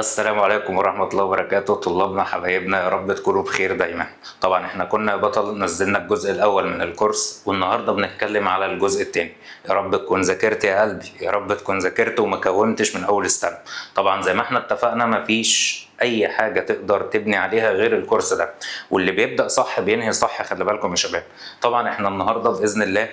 السلام عليكم ورحمة الله وبركاته. طلابنا حبايبنا، يا رب تكونوا بخير دايما. طبعا احنا كنا يا بطل نزلنا الجزء الأول من الكورس، والنهاردة بنتكلم على الجزء الثاني. يا رب تكون ذاكرت يا قلبي، يا رب تكون ذاكرت وما كومتش من أول السنة. طبعا زي ما احنا اتفقنا مفيش أي حاجة تقدر تبني عليها غير الكورس ده، واللي بيبدأ صح بينهي صح. خلي بالكم يا شباب. طبعا احنا النهاردة بإذن الله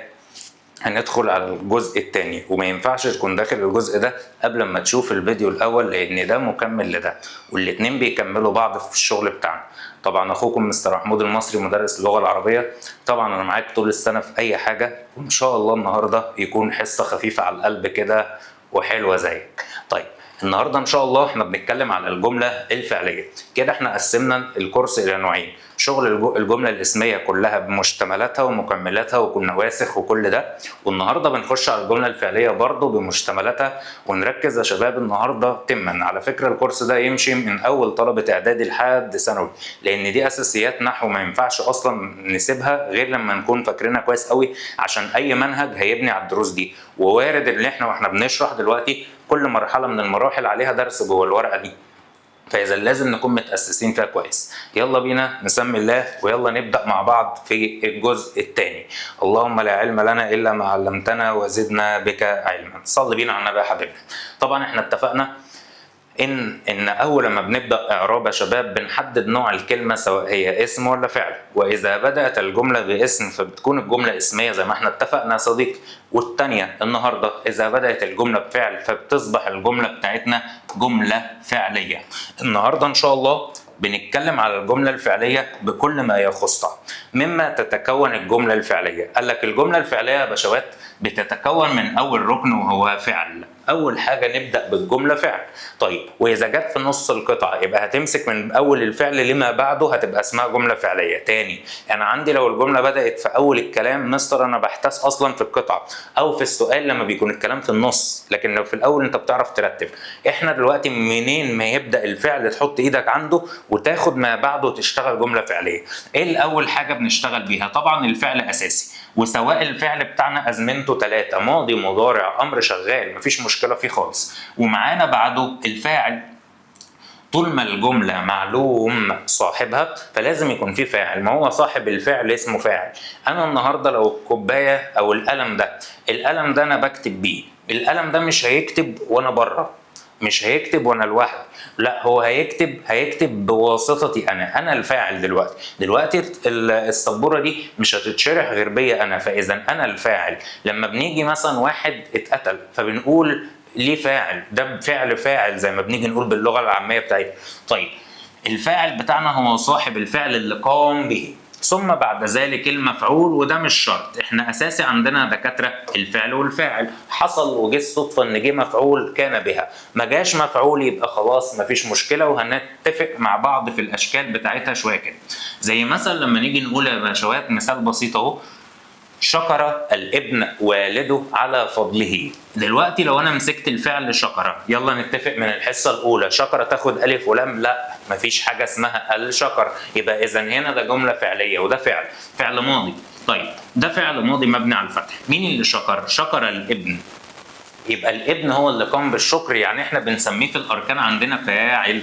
هندخل على الجزء الثاني، وما ينفعش تكون داخل الجزء ده قبل ما تشوف الفيديو الاول، لان ده مكمل لده، والاتنين بيكملوا بعض في الشغل بتاعنا. طبعا اخوكم مستر محمود المصري، مدرس اللغه العربيه. طبعا انا معاك طول السنه في اي حاجه، وان شاء الله النهارده يكون حصه خفيفه على القلب كده وحلوه زيك. طيب النهارده ان شاء الله احنا بنتكلم على الجمله الفعليه. كده احنا قسمنا الكورس الى نوعين: شغل الجمله الاسميه كلها بمشتملاتها ومكملاتها وكل نواسخ وكل ده، والنهارده بنخش على الجمله الفعليه برضه بمشتملاتها. ونركز يا شباب النهارده تما. على فكره الكورس ده يمشي من اول طلبه اعدادي لحد ثانوي، لان دي اساسيات نحو ما ينفعش اصلا نسيبها غير لما نكون فاكرينها كويس قوي، عشان اي منهج هيبني على الدروس دي. ووارد ان احنا واحنا بنشرح دلوقتي كل مرحله من المراحل عليها درس جوه الورقه دي، فإذا لازم نكون متأسسين فيها كويس. يلا بينا نسمي الله ويلا نبدأ مع بعض في الجزء الثاني. اللهم لا علم لنا إلا ما علمتنا وزدنا بك علما. صلي بينا على النبي يا حبيبنا. طبعا احنا اتفقنا ان اول ما بنبدا اعراب يا شباب بنحدد نوع الكلمه، سواء هي اسم ولا فعل. واذا بدات الجمله باسم فبتكون الجمله اسميه زي ما احنا اتفقنا يا صديقي. والثانيه النهارده اذا بدات الجمله بفعل فبتصبح الجمله بتاعتنا جمله فعليه. النهارده ان شاء الله بنتكلم على الجمله الفعليه بكل ما يخصها. مما تتكون الجمله الفعليه، قال لك الجمله الفعليه يا باشوات بتتكون من اول ركن وهو فعل. اول حاجه نبدا بالجمله فعل. طيب واذا جت في نص القطعه يبقى هتمسك من اول الفعل لما بعده، هتبقى اسمها جمله فعليه. تاني انا عندي لو الجمله بدات في اول الكلام، مستر انا بحتاس اصلا في القطعه او في السؤال لما بيكون الكلام في النص، لكن لو في الاول انت بتعرف ترتب. احنا دلوقتي منين ما يبدا الفعل تحط ايدك عنده وتاخد ما بعده تشتغل جمله فعليه. ايه الاول حاجه بنشتغل بيها؟ طبعا الفعل اساسي، وسواء الفعل بتاعنا ازمنته 3: ماضي، مضارع، امر شغال، مفيش مشكله فيه خالص. ومعانا بعده الفاعل. طول ما الجمله معلوم صاحبها فلازم يكون فيه فاعل، ما هو صاحب الفعل اسمه فاعل. انا النهارده لو الكوبايه او القلم ده انا بكتب بيه، القلم ده مش هيكتب وانا بره، مش هيكتب وانا لوحدي، لا هو هيكتب بواسطتي انا الفاعل. دلوقتي السبوره دي مش هتتشرح غير بيا انا، فاذا انا الفاعل. لما بنيجي مثلا واحد اتقتل فبنقول ليه فاعل، ده فاعل زي ما بنيجي نقول باللغه العاميه بتاعتنا. طيب الفاعل بتاعنا هو صاحب الفعل اللي قام به، ثم بعد ذلك المفعول، وده مش شرط. احنا اساسي عندنا دكاتره الفعل والفاعل، حصل وجه الصدفه ان جه مفعول كان بها، ما جاش مفعول يبقى خلاص مفيش مشكله، وهنتفق مع بعض في الاشكال بتاعتها شويه كده. زي مثلا لما نيجي نقول يا باشوات مثال بسيط اهو: شكر الابن والده على فضله. دلوقتي لو انا مسكت الفعل شكر، يلا نتفق من الحصه الاولى شكر تاخد الف ولام؟ لا، مفيش حاجه اسمها الشكر. يبقى اذا هنا ده جمله فعليه، وده فعل ماضي. طيب ده فعل ماضي مبني على الفتح. مين اللي شكر؟ شكر الابن. يبقى الابن هو اللي قام بالشكر، يعني احنا بنسميه في الاركان عندنا فاعل.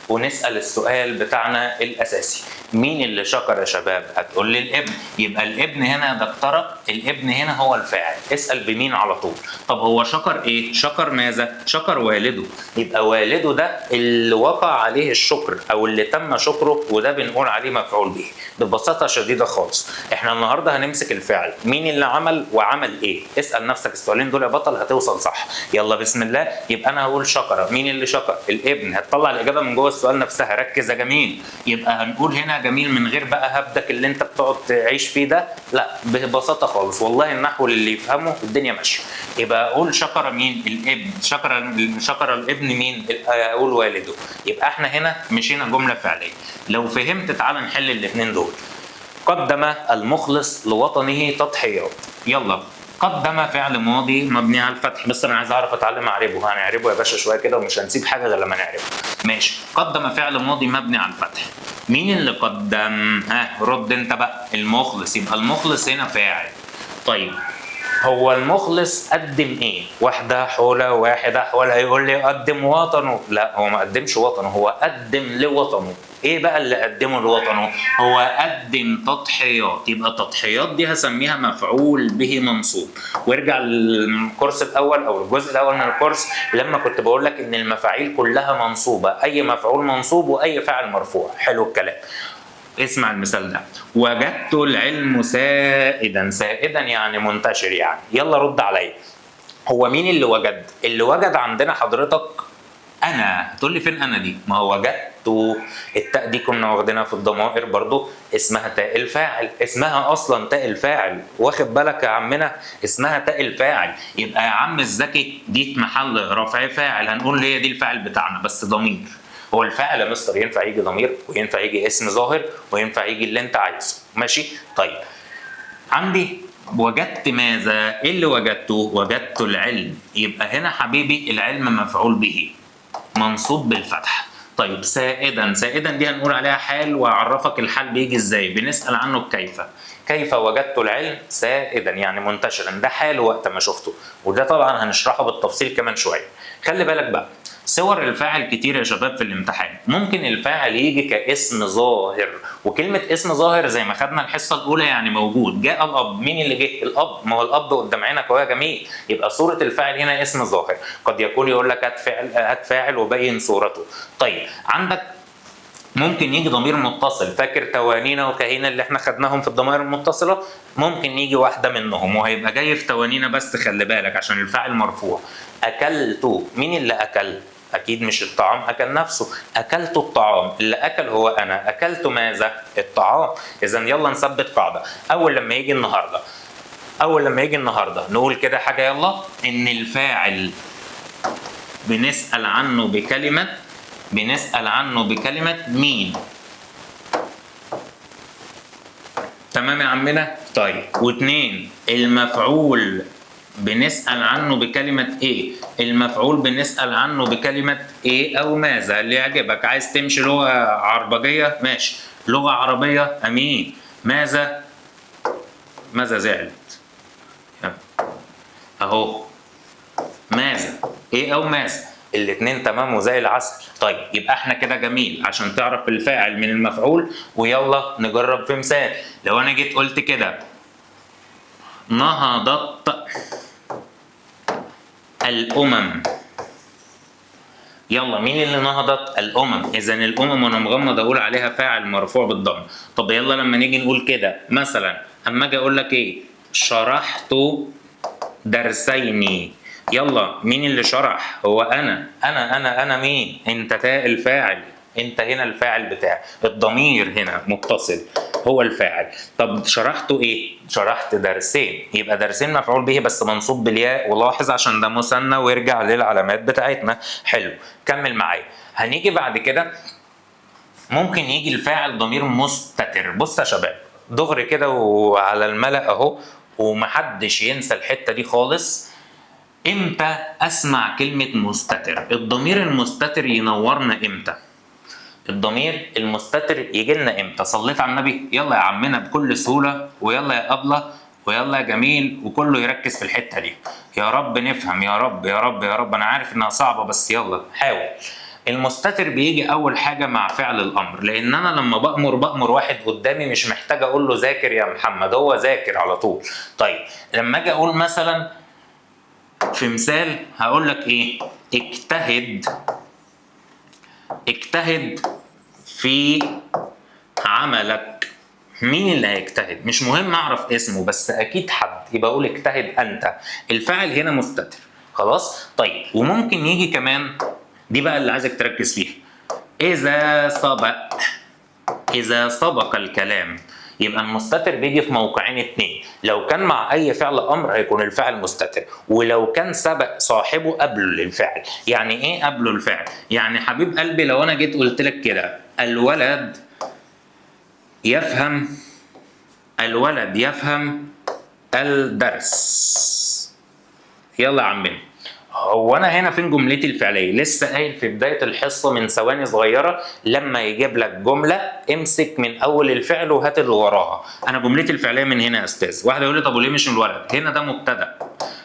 ونسال السؤال بتاعنا الاساسي: مين اللي شكر يا شباب؟ هتقول لي الابن. يبقى الابن هنا ده اقترب، الابن هنا هو الفاعل. اسال بمين على طول. طب هو شكر ايه؟ شكر ماذا؟ شكر والده. يبقى والده ده اللي وقع عليه الشكر او اللي تم شكره، وده بنقول عليه مفعول به. ببساطه شديده خالص. احنا النهارده هنمسك الفعل، مين اللي عمل وعمل ايه؟ اسال نفسك السؤالين دول يا بطل هتوصل صح. يلا بسم الله. يبقى انا هقول شكر، مين اللي شكر؟ الابن. هتطلع الاجابه من جوه السؤال نفسها. ركز يا جميل. يبقى هنقول هنا جميل من غير بقى هبدك اللي انت بتقعد تعيش فيه ده، لا ببساطه خالص والله النحو اللي يفهمه الدنيا ماشيه. يبقى اقول شكر مين؟ الابن. شكر الابن مين؟ اقول والده. يبقى احنا هنا مشينا جمله فعليه. لو فهمت تعال نحل الاثنين دول. قدم المخلص لوطنه تضحيات. يلا قدم فعل ماضي مبني على الفتح. بس انا عايز اعرف اتعلم اعربه. هنعربه يا باشا شويه كده ومش هنسيب حاجه غير لما نعربه. ماشي. قدم فعل ماضي مبني على الفتح. مين اللي قدم؟ رد انت بقى. المخلص. يبقى المخلص هنا فاعل. طيب هو المخلص قدم ايه؟ واحدة حولة واحدة حولة، يقول لي قدم وطنه. لا، هو ما قدمش وطنه، هو قدم لوطنه. ايه بقى اللي قدمه لوطنه؟ هو قدم تضحيات. يبقى التضحيات دي هسميها مفعول به منصوب. وارجع للكورس الاول او الجزء الاول من الكورس لما كنت بقول لك ان المفاعيل كلها منصوبة، اي مفعول منصوب واي فاعل مرفوع. حلو الكلام. اسمع المثال ده: وجدت العلم سائدا. سائدا يعني منتشر يعني. يلا رد عليا، هو مين اللي وجد؟ اللي وجد عندنا حضرتك انا. هتقول لي فين انا دي؟ ما هو وجدت. التاء دي كنا واخدينها في الضمائر برضو، اسمها تاء الفاعل. اسمها اصلا تاء الفاعل، واخد بالك يا عمنا؟ اسمها تاء الفاعل. يبقى يا عم الذكي دي في محل رفع فاعل، هنقول هي دي الفاعل بتاعنا بس ضمير. هو الفاعل يا مستر ينفع يجي ضمير وينفع يجي اسم ظاهر وينفع يجي اللي انت عايزه، ماشي؟ طيب عندي وجدت ماذا؟ ايه اللي وجدته؟ وجدت العلم. يبقى هنا حبيبي العلم مفعول به منصوب بالفتح. طيب سائدا، سائدا دي هنقول عليها حال، واعرفك الحال بيجي ازاي. بنسال عنه بكيف. كيف وجدت العلم سائدا يعني منتشرا، ده حال وقت ما شفته، وده طبعا هنشرحه بالتفصيل كمان شويه. خلي بالك بقى، صور الفاعل كتير يا شباب في الامتحان. ممكن الفاعل يجي كاسم ظاهر، وكلمة اسم ظاهر زي ما خدنا الحصة الأولى يعني موجود. جاء الأب، مين اللي جه؟ الأب. ما هو الأب قدام عينك وهو جميل، يبقى صورة الفاعل هنا اسم ظاهر. قد يكون يقول لك هات فاعل، هات فاعل وبين صورته. طيب عندك ممكن يجي ضمير متصل. فاكر توانينا وكهينا اللي احنا خدناهم في الضمائر المتصلة؟ ممكن يجي واحدة منهم وهيبقى جاي في توانينا، بس خلي بالك عشان الفاعل مرفوع. أكلت، مين اللي أكل؟ أكيد مش الطعام أكل نفسه، أكلت الطعام. اللي أكل هو أنا. أكلت ماذا؟ الطعام. إذا يلا نثبت قاعدة. أول لما يجي النهاردة نقول كده حاجة، يلا، إن الفاعل بنسأل عنه بكلمة مين. تمام يا عمنا؟ طيب واتنين، المفعول بنسأل عنه بكلمة ايه؟ المفعول بنسأل عنه بكلمة ايه او ماذا اللي يعجبك. عايز تمشي لغة عربجية ماشي، لغة عربية امين. ماذا زعلت اهو. ماذا ايه او ماذا، الاتنين تمام وزي العسل. طيب يبقى احنا كده جميل عشان تعرف الفاعل من المفعول. ويلا نجرب في مثال. لو انا جيت قلت كده نهضت الامم. يلا مين اللي نهضت؟ الامم. اذا الامم وانا مغمض اقول عليها فاعل مرفوع بالضم. طب يلا لما نيجي نقول كده مثلا، اما اجي اقول لك ايه؟ شرحت درسين. يلا مين اللي شرح؟ هو انا مين؟ انت تاء الفاعل، انت هنا الفاعل بتاعي. الضمير هنا متصل هو الفاعل. طب شرحته ايه؟ شرحت درسين. يبقى درسين مفعول به بس منصوب بالياء، ولاحظ عشان ده مثنى ويرجع للعلامات بتاعتنا. حلو، كمل معايا. هنيجي بعد كده ممكن يجي الفاعل ضمير مستتر. بص يا شباب دغري كده وعلى الملأ اهو، ومحدش ينسى الحتة دي خالص. امتى اسمع كلمة مستتر؟ الضمير المستتر ينورنا امتى؟ الضمير المستتر يجي لنا امتى؟ صليت على النبي؟ يلا يا عمنا بكل سهولة، ويلا يا أبلة، ويلا يا جميل، وكله يركز في الحتة دي. يا رب نفهم، يا رب يا رب يا رب. أنا عارف إنها صعبة بس يلا حاول. المستتر بيجي أول حاجة مع فعل الأمر، لأن أنا لما بأمر واحد قدامي مش محتاج أقول له ذاكر يا محمد، هو ذاكر على طول. طيب لما أجي أقول مثلا في مثال هقول لك إيه؟ اجتهد في عملك. مين اللي هيجتهد؟ مش مهم اعرف اسمه بس اكيد حد، يبقى اقول اجتهد انت. الفاعل هنا مستتر خلاص. طيب وممكن يجي كمان، دي بقى اللي عايزك تركز فيها، اذا سبق الكلام. يبقى المستتر بيجي في موقعين اتنين. لو كان مع اي فعل امر هيكون الفعل مستتر، ولو كان سبق صاحبه قبله للفعل. يعني ايه قبله الفعل؟ يعني حبيب قلبي لو انا جيت قلت لك كده الولد يفهم الدرس. يلا يا عمنا هو انا هنا فين جملتي الفعليه؟ لسه قايل في بدايه الحصه من ثواني صغيره، لما يجيب لك جمله امسك من اول الفعل وهات اللي وراها. انا جملتي الفعليه من هنا يا استاذ. واحد يقول لي طب وليه مش الولد؟ هنا ده مبتدا.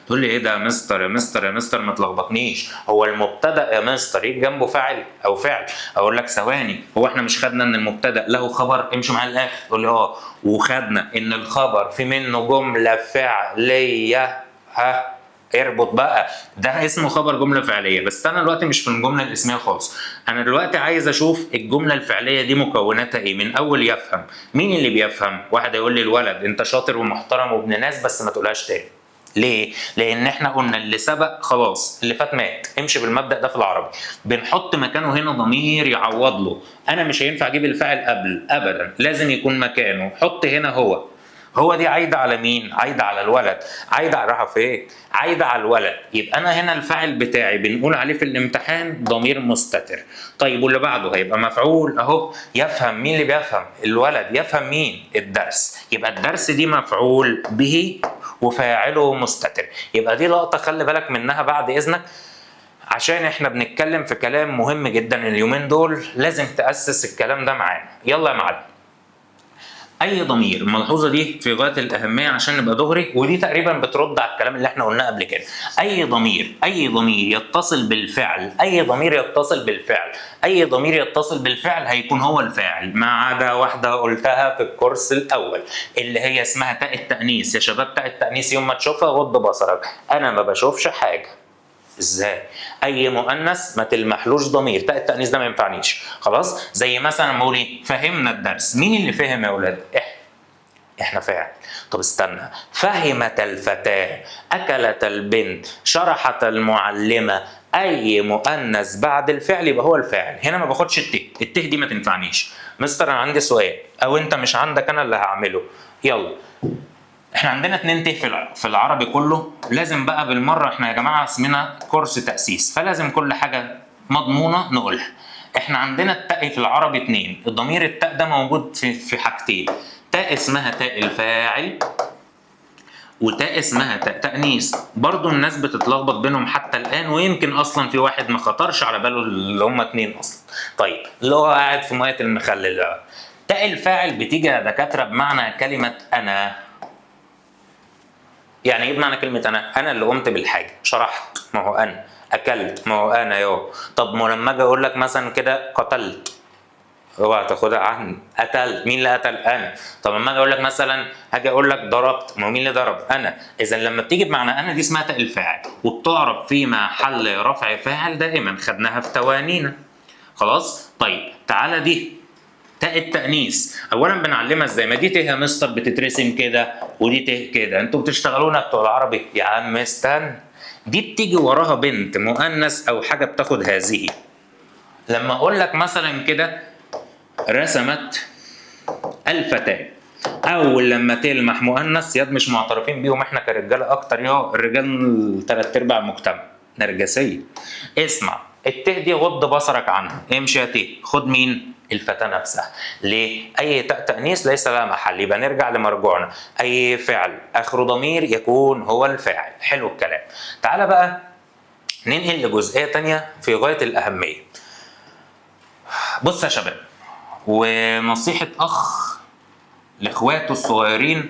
تقول لي ايه ده يا مستر يا مستر يا مستر؟ ما تلخبطنيش. هو المبتدا يا مستر يجي جنبه فاعل او فعل؟ اقول لك ثواني، هو احنا مش خدنا ان المبتدا له خبر؟ امشي معايا للاخر. تقول لي اه، وخدنا ان الخبر في منه جمله فعليه. ها، اربط بقى، ده اسمه خبر جمله فعليه. بس انا دلوقتي مش في الجمله الاسميه خالص، انا دلوقتي عايز اشوف الجمله الفعليه دي مكوناتها ايه من اول يفهم. مين اللي بيفهم؟ واحد يقول لي الولد. انت شاطر ومحترم وابن ناس، بس ما تقولهاش تاني. ليه؟ لان احنا قلنا اللي سبق خلاص، اللي فات مات. امشي بالمبدا ده في العربي. بنحط مكانه هنا ضمير يعوض له. انا مش هينفع اجيب الفاعل قبل ابدا، لازم يكون مكانه. حط هنا هو. هو دي عايده على مين؟ عايده على الولد. عايده على، رايحه فين؟ عايده على الولد. يبقى انا هنا الفاعل بتاعي بنقول عليه في الامتحان ضمير مستتر. طيب واللي بعده هيبقى مفعول اهو. يفهم. مين اللي بيفهم؟ الولد. يفهم مين؟ الدرس. يبقى الدرس دي مفعول به وفاعله مستتر. يبقى دي لقطه خلي بالك منها بعد اذنك، عشان احنا بنتكلم في كلام مهم جدا اليومين دول، لازم تاسس الكلام ده معانا. يلا يا معلم. اي ضمير، الملحوظه دي في غايه الاهميه عشان نبقى دغري، ودي تقريبا بترد على الكلام اللي احنا قلناه قبل كده. اي ضمير، اي ضمير يتصل بالفعل، اي ضمير يتصل بالفعل، اي ضمير يتصل بالفعل هيكون هو الفاعل، ما عدا واحده قلتها في الكورس الاول اللي هي اسمها تاء التانيث. يا شباب تاء التانيث يوم ما تشوفها غض بصرك، انا ما بشوفش حاجه. ازاي؟ اي مؤنث ما تلمحلوش ضمير، تاء التانيث ده ما ينفعنيش. خلاص؟ زي مثلا لما اقول ايه؟ فهمنا الدرس. مين اللي فهم يا اولاد؟ احنا فاعل. طب استنى، فهمت الفتاه، اكلت البنت، شرحت المعلمه. اي مؤنث بعد الفعل يبقى هو الفاعل. هنا ما باخدش الته دي ما تنفعنيش. مستر انا عندي سؤال، او انت مش عندك، انا اللي هعمله. يلا، احنا عندنا 2 ت في العربي كله. لازم بقى بالمره، احنا يا جماعه اسمنا كورس تاسيس، فلازم كل حاجه مضمونه نقولها. احنا عندنا التاء في العربي 2. الضمير التاء ده موجود في حاجتين، تاء اسمها تاء الفاعل، وتاء اسمها تاء تانيث. برضو الناس بتتلخبط بينهم حتى الان، ويمكن اصلا في واحد ما خطرش على باله اللي هم 2 اصلا. طيب اللي هو قاعد في ميه المخلل ده. تاء الفاعل بتيجي يا دكاتره بمعنى كلمه انا. يعني ايه بمعنى كلمه انا؟ انا اللي قمت بالحاجه، شرحت ما هو انا، اكلت ما هو انا يو. طب ما لما اجي اقول لك مثلا كده قتلت، اوعى تاخدها عن قتلت. مين اللي قتل؟ انا. طب لما اجي اقول لك مثلا، هاجي اقول لك ضربت، ما هو مين اللي ضرب؟ انا. اذا لما بتيجي بمعنى انا دي اسمها تاء الفاعل، وبتعرب في محل رفع فاعل دائما، خدناها في توانينا. خلاص؟ طيب تعالى دي تاء التأنيث. أولاً بنعلمها إزاي؟ ما دي ت يا مستر بتترسم كده، ودي ت كده، أنتوا بتشتغلونا بتوع العربي. يا عم استنى، دي بتيجي وراها بنت مؤنث أو حاجة بتاخد هذه. لما أقول لك مثلاً كده رسمت الفتاة، أول لما تلمح مؤنث ياد مش معترفين بيهم إحنا كرجالة أكتر، يا الرجال 3/4 المجتمع نرجسية. اسمع، الت دي غض بصرك عنها، امشي يا ت، خد مين؟ الفتاة نفسها. ليه؟ أي تاء تأنيث ليس لها محل، يبقى نرجع لمرجوعنا، أي فعل آخره ضمير يكون هو الفاعل. حلو الكلام. تعالى بقى ننقل لجزئية تانية في غاية الأهمية. بص يا شباب، ونصيحة أخ لإخواته الصغيرين،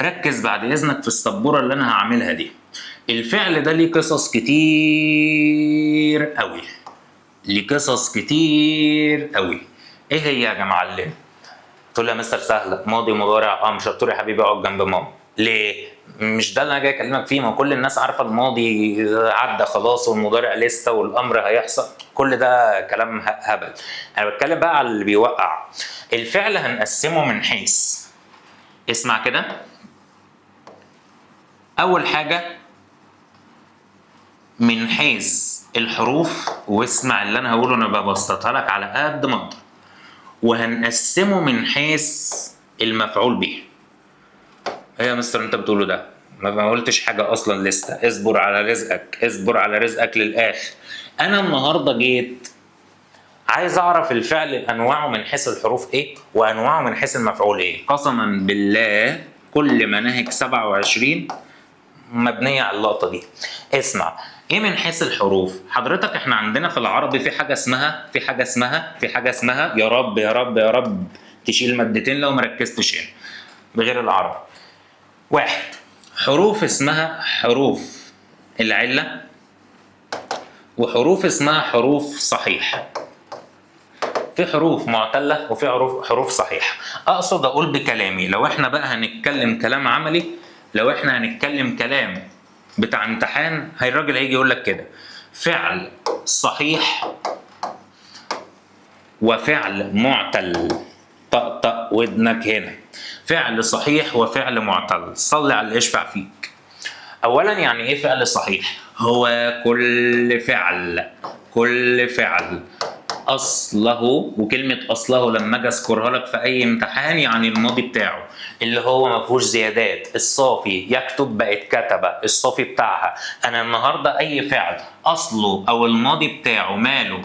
ركز بعد إذنك في السبورة اللي أنا هعملها دي. الفعل ده ليه قصص كتير قوي، ليه قصص كتير قوي. ايه هي يا معلم؟ تقول لي يا مستر سهله، ماضي مضارع. مش هتقول يا حبيبي اقعد جنب ماما. ليه؟ مش ده اللي انا جاي اكلمك فيه. ما كل الناس عارفه الماضي عدى خلاص، والمضارع لسه، والامر هيحصل. كل ده كلام هبل. انا بتكلم بقى على اللي بيوقع. الفعل هنقسمه من حيث، اسمع كده. اول حاجه من حيث الحروف، واسمع اللي انا هقوله، انا ببسطها لك على قد ما اقدر. وهنقسمه من حيث المفعول به. ايه يا مستر انت بتقوله ده؟ ما قلتش حاجه اصلا لسه. اصبر على رزقك، اصبر على رزقك للاخر. انا النهارده جيت عايز اعرف الفعل انواعه من حيث الحروف ايه، وانواعه من حيث المفعول ايه. قسما بالله كل مناهج 27 مبنيه على اللقطه دي. اسمع، ايه من حيث الحروف؟ حضرتك احنا عندنا في العربي في حاجه اسمها يا رب يا رب يا رب، تشيل مادتين لو مركزتش هنا بغير العربي. واحد، حروف اسمها حروف العله، وحروف اسمها حروف صحيح. في حروف معتله وفي حروف صحيحه. اقصد اقول بكلامي، لو احنا بقى هنتكلم كلام عملي، لو احنا هنتكلم كلام بتاع امتحان، هي الراجل هيجي يقول لك كده: فعل صحيح وفعل معتل. طقطق ودنك هنا. فعل صحيح وفعل معتل. صلي على اللي يشفع فيك. اولا يعني ايه فعل صحيح؟ هو كل فعل اصله، وكلمه اصله لما اجي اذكرها لك في اي امتحان يعني الماضي بتاعه اللي هو ما فيهوش زيادات. الصافي يكتب بقت كتبه، الصافي بتاعها. انا النهارده اي فعل اصله او الماضي بتاعه ماله؟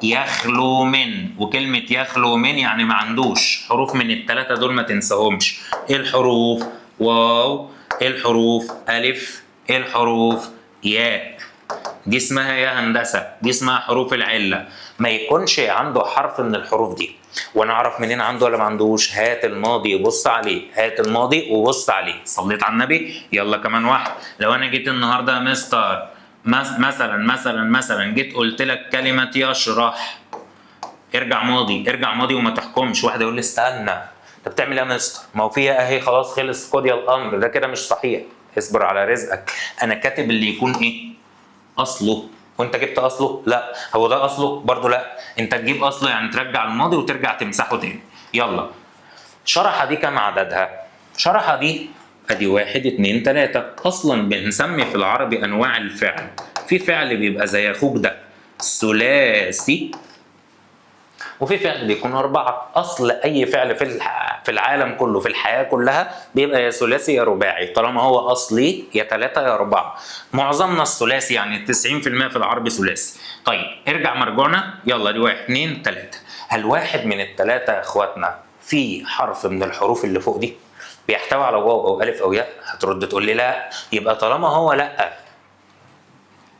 يخلو من، وكلمه يخلو من يعني ما عندوش حروف من الثلاثه دول، ما تنساهمش. ايه الحروف؟ واو. ايه الحروف؟ الف. ايه الحروف؟ ياء. دي اسمها يا هندسه، دي اسمها حروف العله. ما يكونش عنده حرف من الحروف دي. وانا اعرف منين عنده ولا ما عندوش؟ هات الماضي وبص عليه، هات الماضي وبص عليه. صليت على النبي؟ يلا كمان واحد. لو انا جيت النهارده يا مستر مثلا جيت قلت لك كلمه يشرح، ارجع ماضي وما تحكمش. واحد يقول لي استنى، انت بتعمل ايه يا مستر؟ ما هو فيها اهي، خلاص خلص، قضي الامر. ده كده مش صحيح. اصبر على رزقك. انا كاتب اللي يكون ايه؟ اصله. وانت جبت اصله؟ لا. هو ده اصله؟ برضه لا. انت تجيب اصله يعني ترجع الماضي وترجع تمسحه تاني. يلا. شرحه دي كم عددها؟ شرحه دي ادي 1 2 3. اصلا بنسمي في العربي انواع الفعل. في فعل بيبقى زي اخوك ده ثلاثي، وفي فعل بيكون 4. اصل اي فعل في العالم كله، في الحياه كلها، بيبقى يا ثلاثي يا رباعي. طالما هو اصلي يا 3 يا 4. معظمنا الثلاثي، يعني 90% في العربي ثلاثي. طيب ارجع مرجعنا. يلا دي 1 2 3. هل واحد من الثلاثه يا اخواتنا في حرف من الحروف اللي فوق دي بيحتوي على واو او الف او ياء؟ هترد تقول لي لا. يبقى طالما هو لا،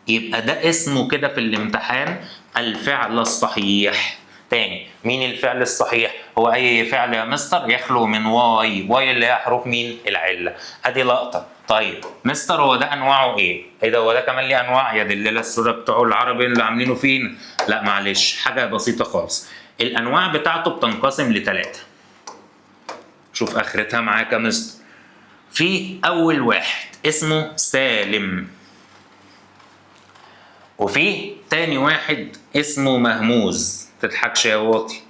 يبقى ده اسمه كده في الامتحان الفعل الصحيح. تاني، مين الفعل الصحيح؟ هو اي فعل يا مستر يخلو من واي اللي هي حروف مين؟ العله. ادي لقطه. طيب مستر هو ده انواعه ايه؟ ايه ده، هو ده كمان ليه انواع؟ يا دليله السوره بتوع العربي اللي عاملينه فينا. لا معلش، حاجه بسيطه خالص. الانواع بتاعته بتنقسم لثلاثه. شوف اخرتها معاك يا مستر. في اول واحد اسمه سالم، وفي تاني واحد اسمه مهموز، تضحكش يا واطي،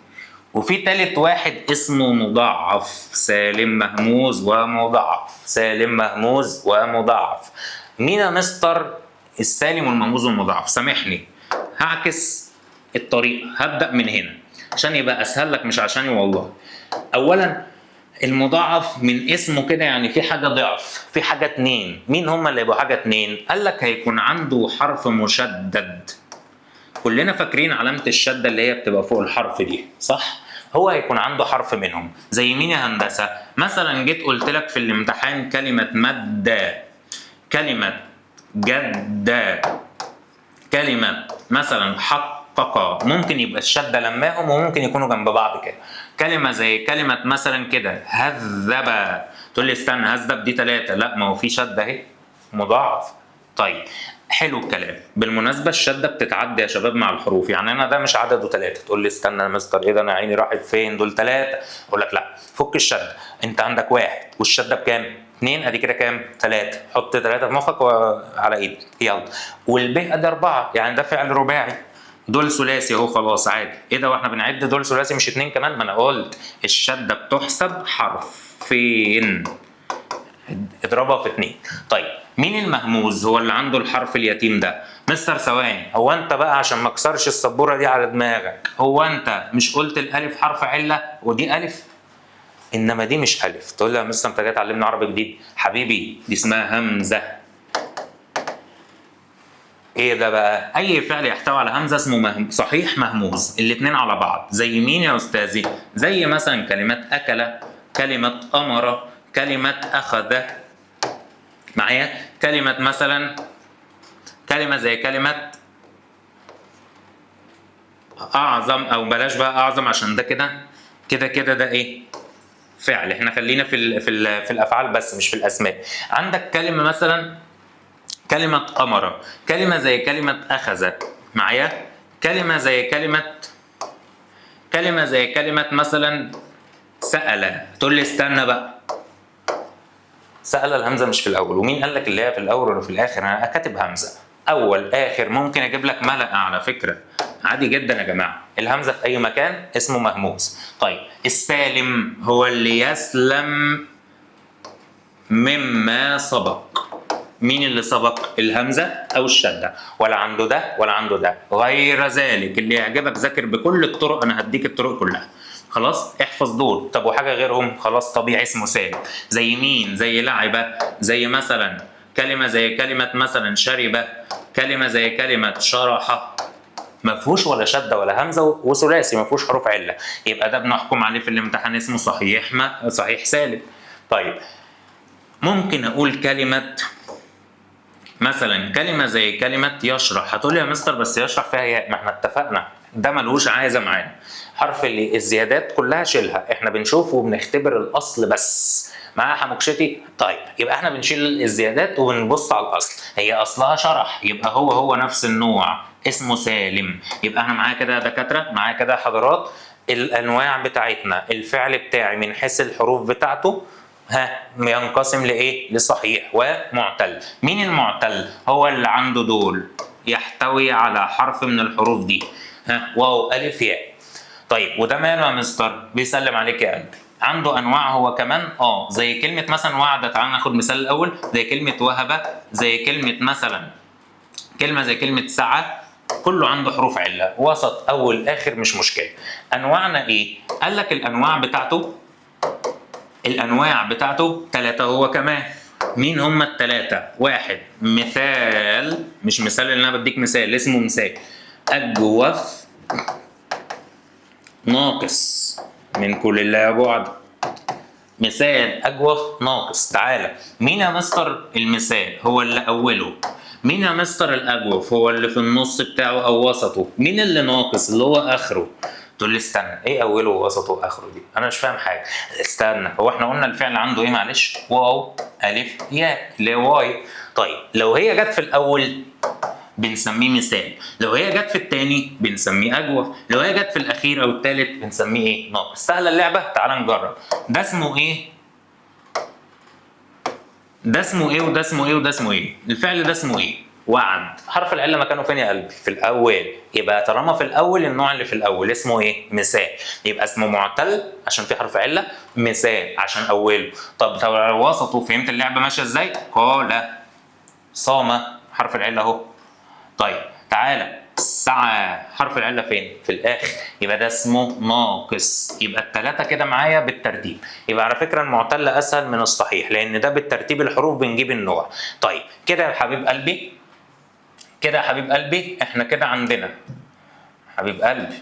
وفي تالت واحد اسمه مضاعف. سالم مهموز ومضاعف، سالم مهموز ومضاعف. مين يا مستر السالم والمهموز والمضاعف؟ سامحني، هعكس الطريقة، هبدأ من هنا عشان يبقى أسهل لك، مش عشاني والله. أولا المضاعف من اسمه كده يعني في حاجة ضعف، في حاجة اتنين. مين هما اللي يبقوا حاجة اتنين؟ قال لك هيكون عنده حرف مشدد. كلنا فاكرين علامة الشدة اللي هي بتبقى فوق الحرف دي، صح؟ هو هيكون عنده حرف منهم. زي مين يا هندسة؟ مثلا جيت قلت لك في الامتحان كلمة مادة، كلمة جدة، كلمة مثلا حقق، ممكن يبقى الشدة لماهم وممكن يكونوا جنب بعض كده. كلمة زي كلمة مثلا كده هذب، تقول لي استنى هذب دي 3، لا ما هو في شدة اهي مضاعف. طيب حلو الكلام. بالمناسبة الشدة بتتعدى يا شباب مع الحروف، يعني أنا ده مش عدده 3. تقول لي استنى يا مستر إيه ده، أنا عيني راحت فين؟ دول 3. أقول لك لا، فك الشدة. أنت عندك 1 والشدة بكام؟ 2، أدي كده كام؟ 3. حط 3 في مخك وعلى إيدك. يلا. والباقي أدي 4، يعني ده فعل رباعي. دول ثلاثي اهو، خلاص عادي. ايه ده واحنا بنعد دول ثلاثي مش 2 كمان؟ ما انا قلت الشده بتحسب حرفين، اضربها في 2. طيب مين المهموز؟ هو اللي عنده الحرف اليتيم ده. مستر ثواني، هو انت بقى عشان ما اكسرش السبوره دي على دماغك، هو انت مش قلت الالف حرف عله ودي الف؟ انما دي مش الف. تقول لي يا مستر انت جاي تعلمني عربي جديد. حبيبي دي اسمها همزه. ايه ده بقى؟ اي فعل يحتوي على همزه اسمه صحيح مهموز. الاثنين على بعض. زي مين يا استاذي؟ زي مثلا كلمه اكل، كلمه امر، كلمه اخذ. معايا؟ كلمة مثلا، كلمة زي كلمة أعظم، أو بلاش بقى أعظم عشان ده كده ده إيه؟ فعل. إحنا خلينا في الأفعال بس مش في الأسماء. عندك كلمة مثلا كلمة قمر، كلمة زي كلمة أخذ معايا، كلمة زي كلمة مثلا سأل. تقول لي استنى بقى، سأل الهمزة مش في الأول، ومين قال لك اللي هي في الأول ولا في الآخر؟ أنا كاتب همزة أول آخر، ممكن أجيب لك ملأ على فكرة، عادي جدا يا جماعة. الهمزة في أي مكان اسمه مهموس. طيب السالم هو اللي يسلم مما سبق. مين اللي سبق؟ الهمزة أو الشدة، ولا عنده ده ولا عنده ده. غير ذلك اللي يعجبك ذاكر بكل الطرق، أنا هديك الطرق كلها. خلاص احفظ دول. طب وحاجة غيرهم؟ خلاص طبيعي اسمه سالم. زي مين؟ زي لعبة، زي مثلا كلمة زي كلمة مثلا شربة، كلمة زي كلمة شرحة، ما فيهوش ولا شدة ولا همزة وثلاثي، ما فيهوش حروف علة، يبقى ده بنحكم عليه في الامتحان اسمه صحيح سالم. طيب ممكن أقول كلمة مثلا كلمة زي كلمة يشرح. هتقول لي يا مستر بس يشرح فيها ياء، ما احنا اتفقنا ده ملوش عايزة معانا. حرف اللي الزيادات كلها شيلها، احنا بنشوف وبنختبر الأصل بس. معايا حموكشتي؟ طيب يبقى احنا بنشيل الزيادات وبنبص على الأصل. هي أصلها شرح، يبقى هو نفس النوع اسمه سالم. يبقى احنا معايا كده يا دكاترة، معايا كده يا حضرات، الأنواع بتاعتنا. الفعل بتاعي من حيث الحروف بتاعته ينقسم لايه؟ لصحيح ومعتل. مين المعتل؟ هو اللي عنده دول، يحتوي على حرف من الحروف دي، واو الف ياء. طيب وده ماله يا مستر؟ بيسلم عليك يا قلبي. عنده انواع هو كمان، زي كلمه مثلا وعد. تعال ناخد مثال الاول، زي كلمه وهبه، زي كلمه مثلا كلمه زي كلمه سعى. كله عنده حروف عله، وسط اول اخر مش مشكله. انواعنا ايه؟ قال لك الانواع بتاعته 3 هو كمان. مين هم ال3؟ واحد مثال، مش مثال اللي انا بديك مثال، اسمه مثال. اجوف ناقص من كل اللي يا بعد. مثال اجوف ناقص. تعالى مين يا مستر المثال؟ هو اللي اوله. مين يا مستر الاجوف؟ هو اللي في النص بتاعه او وسطه. مين اللي ناقص؟ اللي هو اخره. تقول لي استنى، ايه اوله ووسطه واخره دي؟ انا مش فاهم حاجه. استنى، هو احنا قلنا الفعل عنده ايه؟ معلش، واو الف ياء اللي هي واي. طيب لو هي جت في الاول بنسميه مثال، لو هي جت في الثاني بنسميه اجوف، لو هي جت في الاخير او الثالث بنسميه ايه؟ ناقص. سهله اللعبه، تعال نجرب. ده اسمه ايه؟ ده اسمه ايه وده اسمه ايه وده اسمه ايه؟ الفعل ده اسمه ايه؟ وعد. حرف العله مكانه فين يا قلبي؟ في الاول. يبقى طالما في الاول، النوع اللي في الاول اسمه ايه؟ مثال. يبقى اسمه معتل عشان في حرف عله، مثال عشان اوله. طب وسطه، فهمت اللعبه ماشيه ازاي؟ قال صام، حرف العله اهو. طيب تعالى سعى، حرف العله فين؟ في الاخر. يبقى ده اسمه ناقص. يبقى ال3 كده معايا بالترتيب. يبقى على فكره المعتل اسهل من الصحيح، لان ده بالترتيب الحروف بنجيب النوع. طيب كده يا حبيب قلبي، احنا كده عندنا حبيب قلبي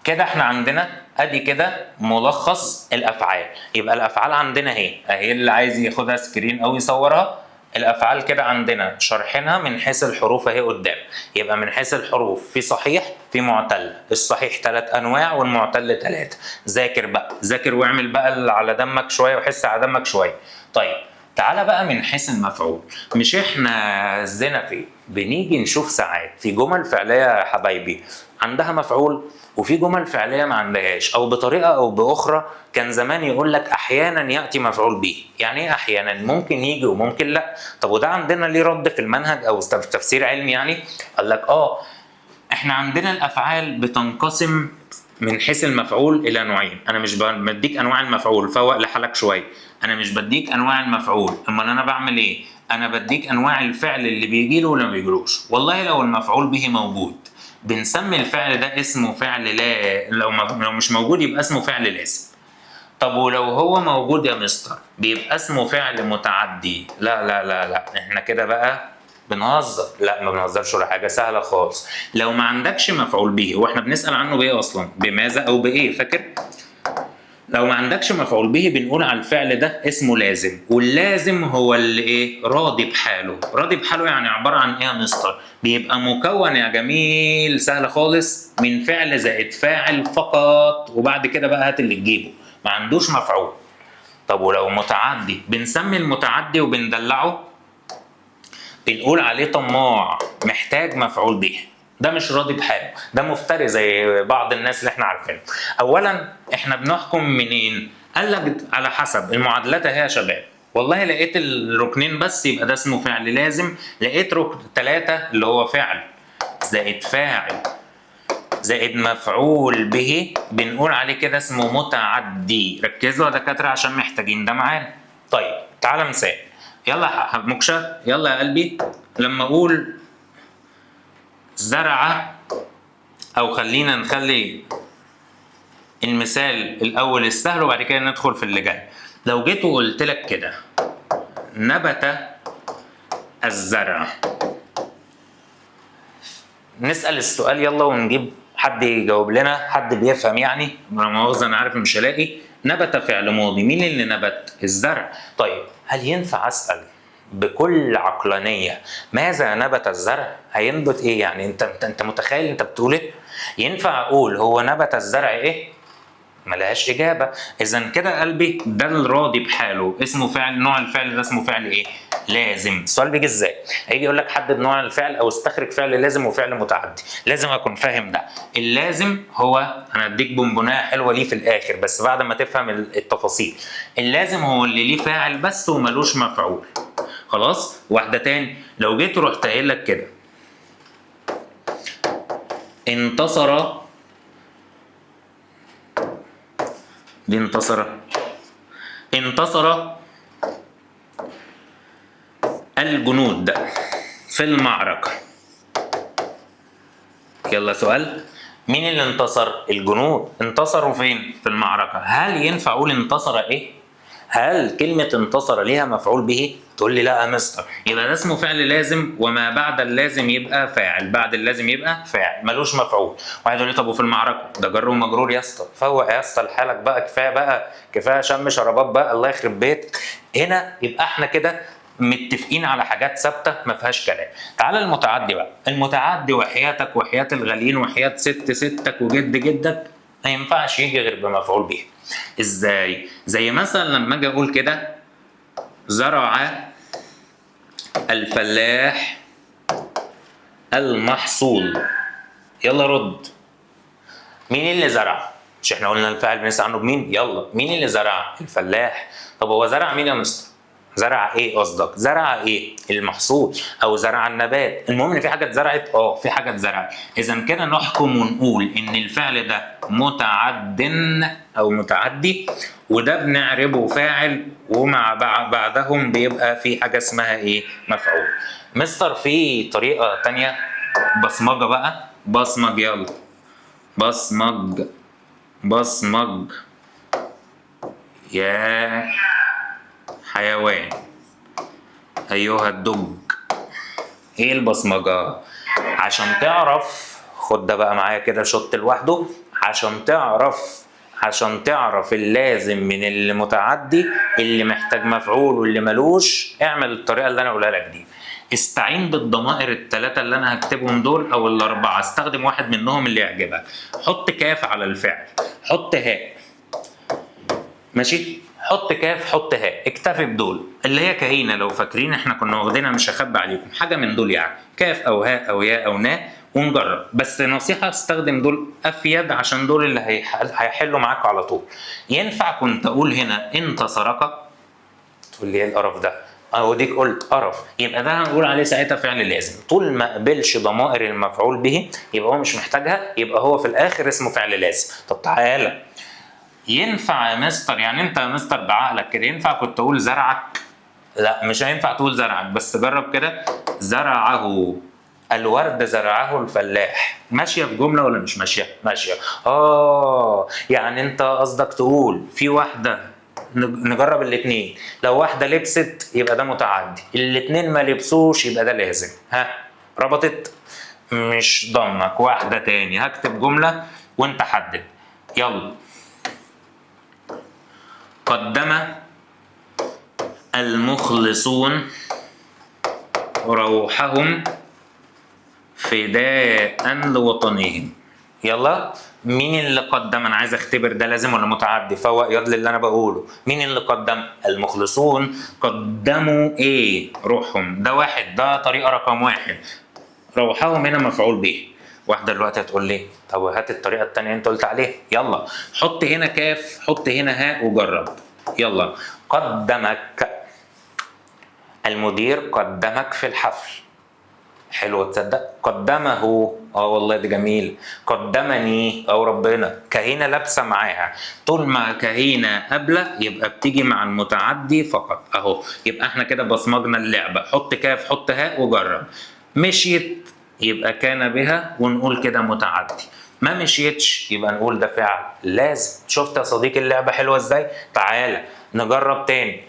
كده احنا عندنا ادي كده ملخص الافعال. يبقى الافعال عندنا اهي اللي عايز ياخدها سكرين او يصورها. الافعال كده عندنا شرحنا من حيث الحروف اهي قدام. يبقى من حيث الحروف في صحيح في معتل. الصحيح 3 انواع والمعتل 3. ذاكر بقى، ذاكر واعمل بقى اللي على دمك شويه وحس على دمك شويه. طيب تعالى بقى من حيث المفعول. مش احنا زينا فيه بنيجي نشوف ساعات في جمل فعليه يا حبايبي عندها مفعول، وفي جمل فعليه ما عندهاش، او بطريقه او باخرى. كان زمان يقول لك احيانا ياتي مفعول به. يعني ايه احيانا؟ ممكن يجي وممكن لا. طب وده عندنا ليه رد في المنهج او تفسير علمي يعني؟ قال لك احنا عندنا الافعال بتنقسم من حيث المفعول الى نوعين. انا مش بديك انواع المفعول، فوق لحالك شويه. انا مش بديك انواع المفعول، امال انا بعمل ايه؟ انا بديك انواع الفعل اللي بيجي له ولا ما بيجيلوش. والله لو المفعول به موجود بنسمي الفعل ده اسمه فعل، لا لو مش موجود يبقى اسمه فعل لازم. طب ولو هو موجود يا مستر بيبقى اسمه فعل متعدي. لا لا لا لا، احنا كده بقى بنهزر. لا ما بنهزرش ولا حاجه، سهله خالص. لو ما عندكش مفعول به، واحنا بنسال عنه بايه اصلا؟ بماذا او بايه؟ فاكر؟ لو ما عندكش مفعول به بنقول على الفعل ده اسمه لازم، واللازم هو اللي ايه؟ راضي بحاله. راضي بحاله يعني عباره عن ايه يا مستر؟ بيبقى مكون يا جميل سهل خالص من فعل زائد فاعل فقط، وبعد كده بقى هات اللي تجيبه، ما عندوش مفعول. طب ولو متعدي بنسمي المتعدي وبندلعه، بنقول عليه طماع محتاج مفعول به. ده مش راضي بحاله، ده مفتري زي بعض الناس اللي احنا عارفينهم. اولا احنا بنحكم منين؟ قال لك على حسب المعادلات اهي يا شباب. والله لقيت الركنين بس يبقى ده اسمه فعل لازم، لقيت ركن 3 اللي هو فعل زائد فاعل زائد مفعول به بنقول عليه كده اسمه متعدي. ركزوا يا دكاتره عشان محتاجين ده معانا. طيب تعالى مثال، يلا يا مكشة، يلا يا قلبي. لما اقول زرع، او خلينا نخلي المثال الاول السهل وبعد كده ندخل في اللي جاي. لو جيت وقلت لك كده نبت الزرع، نسأل السؤال يلا ونجيب حد يجاوب لنا، حد بيفهم يعني. لا مؤاخذة انا عارف مش هلاقي. نبت فعل ماضي، مين اللي نبت؟ الزرع. طيب هل ينفع اسأل بكل عقلانية ماذا نبت الزرع؟ هينبت ايه يعني؟ انت متخيل انت بتقول ايه؟ ينفع اقول هو نبت الزرع ايه؟ ملهاش اجابه. اذا كده قلبي ده الراضي بحاله اسمه فعل، نوع الفعل ده اسمه فعل ايه؟ لازم. السؤال بيجي ازاي؟ هيجي يقول لك حدد نوع الفعل او استخرج فعل لازم وفعل متعدي. لازم اكون فاهم ده. اللازم هو، انا اديك بونبونايه حلوه ليه في الاخر بس بعد ما تفهم التفاصيل. اللازم هو اللي ليه فاعل بس وملوش مفعول. خلاص؟ واحده تاني، لو جيت ورحت قايل لك كده انتصر، دي انتصر الجنود في المعركة. يلا سؤال، مين اللي انتصر؟ الجنود. انتصروا فين؟ في المعركة. هل ينفع اقول انتصر ايه؟ هل كلمة انتصر ليها مفعول به؟ تقول لي لا يا مستر، يبقى ده اسمه فعل لازم وما بعد اللازم يبقى فاعل، بعد اللازم يبقى فاعل ملوش مفعول. واحد يقول لي طب وفي المعركة؟ ده جر ومجرور يا اسطى. فوق يا اسطى لحالك بقى، كفايه بقى، كفايه شم شرابات بقى، الله يخرب بيتك. هنا يبقى احنا كده متفقين على حاجات ثابته ما فيهاش كلام. تعالى المتعدي بقى. المتعدي وحياتك وحياه الغاليين وحياه ستك وجد جدك ما ينفعش يجي غير بمفعول به. ازاي؟ زي مثلا لما اجي اقول كده زرع الفلاح المحصول. يلا رد، مين اللي زرع؟ مش احنا قلنا الفاعل بنسأل عنه بمين؟ يلا مين اللي زرع؟ الفلاح. طب هو زرع مين يا مستر؟ زرع ايه قصدك؟ زرع ايه؟ المحصول او زرع النبات. المهم ان في حاجه اتزرعت، في حاجه اتزرعت. اذا كده نحكم ونقول ان الفعل ده متعد او متعدي، وده بنعربه فاعل ومع بعدهم بيبقى في حاجه اسمها ايه؟ مفعول. مستر في طريقه تانية، بصمجه بقى، بصمج يلا. بصمج يا حيوان ايها الدج. ايه البصمجه؟ عشان تعرف، خد ده بقى معايا كده شط لوحده، عشان تعرف اللازم من المتعدي، اللي محتاج مفعول واللي ملوش، اعمل الطريقه اللي انا اقولها لك دي. استعين بالضمائر الثلاثه اللي انا هكتبهم دول او الاربعه، استخدم واحد منهم اللي يعجبك. حط كاف على الفعل، حط هاء، ماشي؟ حط كاف، حط هاء، اكتفي بدول اللي هي كهينه. لو فاكرين احنا كنا واخدينها، مش هخبي عليكم، حاجه من دول يعني، كاف او هاء او ياء او ناء، ونجرب. بس نصيحه استخدم دول افيد عشان دول اللي هيحلوا معاك على طول. ينفع كنت اقول هنا انت سرقه؟ تقول لي ايه القرف ده؟ اوديك قلت قرف، يبقى ده هنقول عليه ساعتها فعل لازم. طول ما قبلش ضمائر المفعول به يبقى هو مش محتاجها، يبقى هو في الاخر اسمه فعل لازم. طب تعالى، ينفع يا مستر، يعني انت يا مستر بعقلك كده ينفع كنت تقول زرعك؟ لا مش هينفع تقول زرعك، بس جرب كده. زرعه الورد زرعه الفلاح. ماشيه في جمله ولا مش ماشيه؟ ماشيه. يعني انت قصدك تقول في واحده، نجرب الاثنين، لو واحده لبست يبقى ده متعدي، الاثنين ما لبسوش يبقى ده لازم. ها ربطت؟ مش ضمك. واحده تاني، هكتب جمله وانت حدد. يلا قدم المخلصون روحهم فداء لوطنهم. يلا مين اللي قدم؟ انا عايز اختبر ده لازم ولا متعدي، فوق يضل اللي انا بقوله. مين اللي قدم؟ المخلصون قدموا ايه؟ روحهم. ده واحد، ده طريقه رقم واحد. روحهم هنا مفعول به. واحده دلوقتي هتقول لي طب هات الطريقه الثانيه انت قلت عليها. يلا حط هنا كاف، حط هنا هاء وجرب. يلا قدمك المدير، قدمك في الحفل. حلو تصدق؟ قدمه، والله ده جميل. قدمني او ربنا. كهينه لابسه معاها، طول ما كهينه قابله يبقى بتيجي مع المتعدي فقط اهو. يبقى احنا كده بصمجنا اللعبه. حط كاف حط هاء وجرب. مشيت يبقى كان بها ونقول كده متعدي، ما مشيتش يبقى نقول ده فعل لازم. شفت يا صديقي اللعبه حلوه ازاي؟ تعالى نجرب تاني.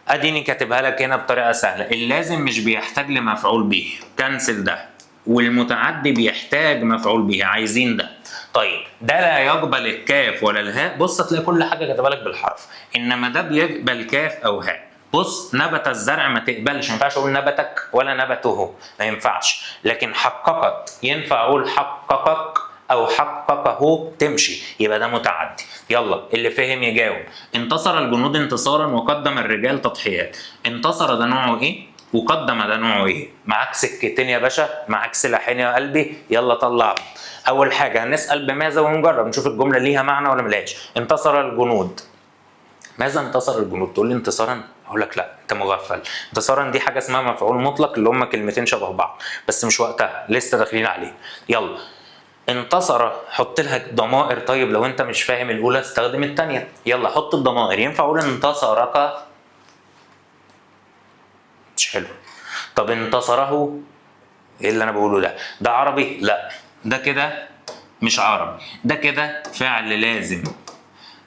اديني كاتبها لك هنا بطريقه سهله. اللازم مش بيحتاج لمفعول به، كنسل ده. والمتعدي بيحتاج مفعول به، عايزين ده. طيب ده لا يقبل الكاف ولا الهاء. بص هتلاقي كل حاجه كاتبها لك بالحرف، انما ده بيقبل كاف او هاء. بص نبت الزرع ما تقبلش، ما ينفعش اقول نبتك ولا نبته، ما ينفعش. لكن حققت ينفع اقول حققك او حققه، تمشي. يبقى ده متعدي. يلا اللي فهم يجاوب. انتصر الجنود انتصارا وقدم الرجال تضحيات. انتصر ده نوعه ايه؟ وقدم ده نوعه ايه؟ معاك سكتين يا باشا، معاك سلاحين يا قلبي، يلا طلع. اول حاجه هنسال بماذا ونجرب نشوف الجمله ليها معنى ولا ملهاش. انتصر الجنود. ماذا انتصر الجنود؟ تقول لي انتصارا؟ اقول لك لا انت مغفل. انتصارا دي حاجه اسمها مفعول مطلق، اللي هم كلمتين شبه بعض بس مش وقتها، لسه داخلين عليه. يلا انتصر حط لها ضمائر. طيب لو انت مش فاهم الاولى استخدم الثانيه. يلا حط الضمائر. ينفع اقول انتصرك؟ مش حلو. طب انتصره؟ ايه اللي انا بقوله ده؟ ده عربي؟ لا ده كده مش عربي، ده كده فعل لازم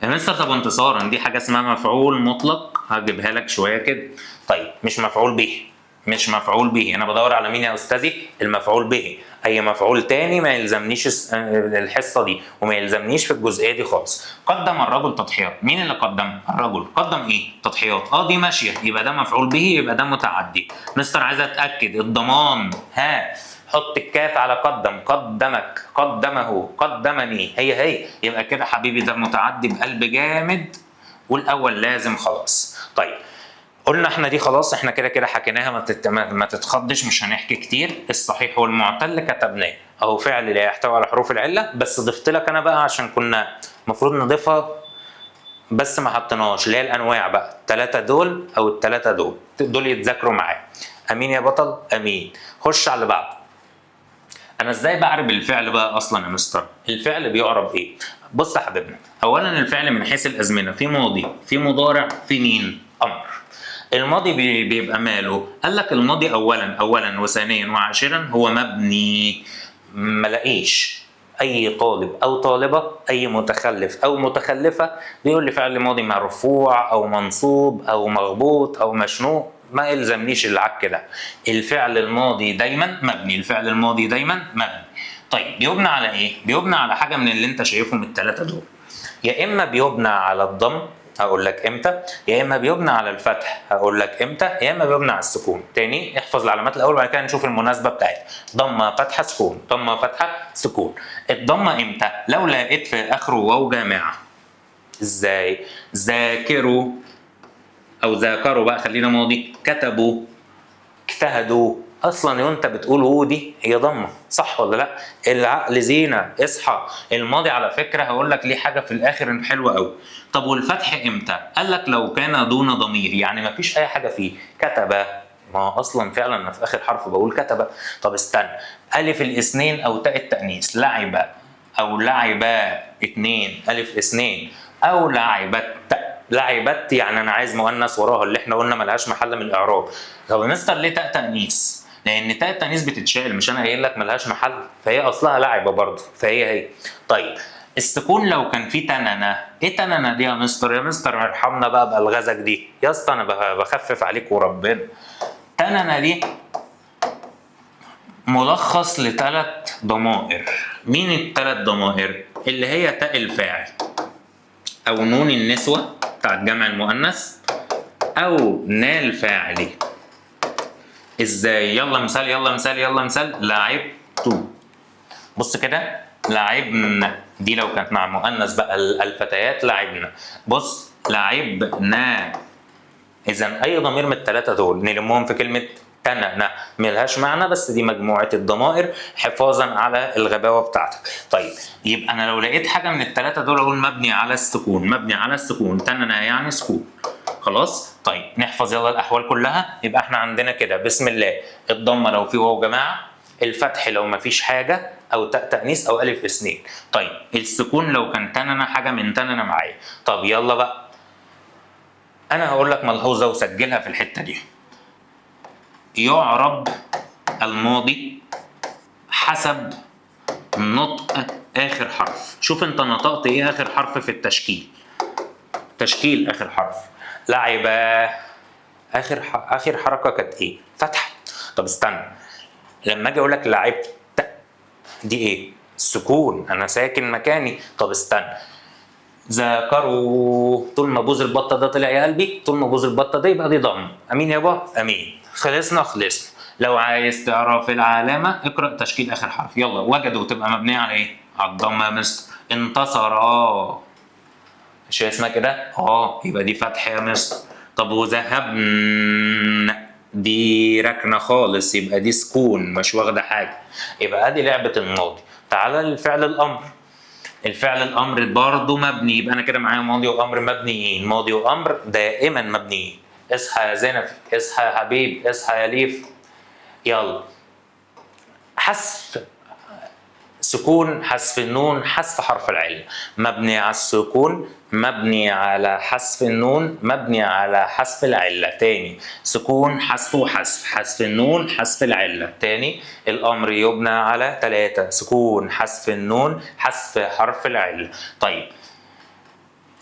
يا مستر. طب انتصارا دي حاجه اسمها مفعول مطلق، هجيبها لك شويه كده. طيب مش مفعول به، مش مفعول به. انا بدور على مين يا استاذي؟ المفعول به. اي مفعول تاني ما يلزمنيش الحصه دي وما يلزمنيش في الجزئيه دي خالص. قدم الرجل تضحيات. مين اللي قدم؟ الرجل. قدم ايه؟ تضحيات. دي ماشيه، يبقى ده مفعول به، يبقى ده متعدي. مستر عايز اتاكد. الضمان ها، حط الكاف على قدم. قدمك، قدمه، قدمني، هي يبقى كده حبيبي ده متعدي بقلب جامد، والاول لازم. خلاص طيب قلنا احنا دي خلاص، احنا كده كده حكيناها، ما تتخضش، مش هنحكي كتير. الصحيح والمعتل كتبناه اهو، فعل لا يحتوي على حروف العله. بس ضفت لك انا بقى عشان كنا المفروض نضيفها بس ما حطيناش، اللي هي الانواع بقى. الثلاثه دول او الثلاثه دول يتذاكروا معايا. امين يا بطل، امين. خش على اللي بعده. انا ازاي بعرب الفعل بقى اصلا يا مستر؟ الفعل بيعرب ايه؟ بص يا حبيبنا، اولا الفعل من حيث الازمنه في ماضي، في مضارع، في مين؟ امر. الماضي بيبقى ماله؟ قال لك الماضي اولا وثانيا وعاشرا هو مبني. ملاقيش اي طالب او طالبه، اي متخلف او متخلفه بيقول لي فعل ماضي مرفوع او منصوب او مغبوط او مشنوق، ما يلزمنيش العك ده. الفعل الماضي دايما مبني، الفعل الماضي دايما مبني. طيب بيبنى على ايه؟ بيبنى على حاجه من اللي انت شايفهم الثلاثه دول. يا اما بيبنى على الضم، هقول لك امتى، يا اما بيبنى على الفتح، هقول لك امتى، يا اما بيبنى على السكون. تاني احفظ العلامات الاول وبعد كده نشوف المناسبه بتاعتها. ضمه فتحه سكون، ضمه فتحه سكون. الضمه امتى؟ لو لقيت في اخره واو جامعه. ازاي؟ ذاكروا او ذاكروا بقى، خلينا ماضي. كتبوا، اجتهدوا. اصلا وانت بتقول هو دي هي ضمه، صح ولا لا؟ العقل زينه، اصحى. الماضي على فكره هقول لك ليه حاجه في الاخر حلوه قوي. طب والفتح امتى؟ قال لك لو كان دون ضمير، يعني ما فيش اي حاجه فيه. كتب، ما هو اصلا فعلا انا في اخر حرف بقول كتب. طب استنى، الف الاثنين او تاء التانيث. لعب او لعبا اثنين، الف اثنين او لعبت. لعبت يعني انا عايز مؤنث وراها، اللي احنا قلنا ملهاش محل من الاعراب. طب يا مستر ليه تاء تانيث؟ لان تاء التانيث بتتشال، مش انا قايل لك ملهاش محل، فهي اصلها لعبه برضه، فهي. طيب السكون لو كان في تننه، ايه تننه دي يا مستر؟ يا مستر ارحمنا بقى بالغازك دي يا اسطى، انا بخفف عليك وربنا. تننه دي ملخص لثلاث ضمائر. مين الثلاث ضمائر؟ اللي هي تاء الفاعل او نون النسوه بتاعت جمع المؤنث او نا الفاعلي. ازاي؟ يلا مثال يلا مثال يلا مثال. لعبت. بص كده، لعبنا دي لو كانت مع مؤنث بقى الفتيات لعبنا. بص لعبنا. اذا اي ضمير من الثلاثه دول نلمهم في كلمه تننا، ملهاش معنى بس دي مجموعه الضمائر حفاظا على الغباوه بتاعتك. طيب يبقى انا لو لقيت حاجه من الثلاثه دول اقول مبني على السكون. مبني على السكون، تننا يعني سكون. خلاص. طيب نحفظ يلا الاحوال كلها. يبقى احنا عندنا كده بسم الله الضمه لو في واو جماعه، الفتح لو مفيش حاجه او تاء تانيث او الف اثنين. طيب السكون لو كان تننا حاجه من تننا معايا. طب يلا بقى انا هقول لك ملحوظه وسجلها في الحته دي. يعرب الماضي حسب نطق اخر حرف. شوف انت نطقت ايه اخر حرف في التشكيل. تشكيل اخر حرف لعب، اخر حركه كانت ايه؟ فتحه. طب استنى، لما اجي اقول لك لعبت دي ايه؟ سكون، انا ساكن مكاني. طب استنى، ذاكروا طول ما بوز البطه ده طلع يا قلبي، طول ما بوز البطه ده يبقى دي ضم. امين يابا؟ امين. خلصنا. لو عايز تعرف العلامه اقرا تشكيل اخر حرف. يلا وجدوا تبقى مبنيه على ايه؟ على الضمه يا مستر. انتصرا مش اسمها كده؟ يبقى دي فتح يا مستر. طب وذهبن دي ركنه خالص، يبقى دي سكون مش واخده حاجه. يبقى ادي لعبه الماضي. تعالى للفعل الامر. الفعل الامر برضه مبني، يبقى انا كده معايا ماضي وامر مبنيين. ماضي وامر دائما مبنيين. اصحى يا زينب، اصحى يا حبيب، اصحى يا ليف. يلا حذف سكون، حذف النون، حذف حرف العله. مبني على السكون، مبني على حذف النون، مبني على حذف العله. تاني سكون حذف وحذف، حذف النون حذف العله. تاني الامر يبنى على 3: سكون، حذف النون، حذف حرف العله. طيب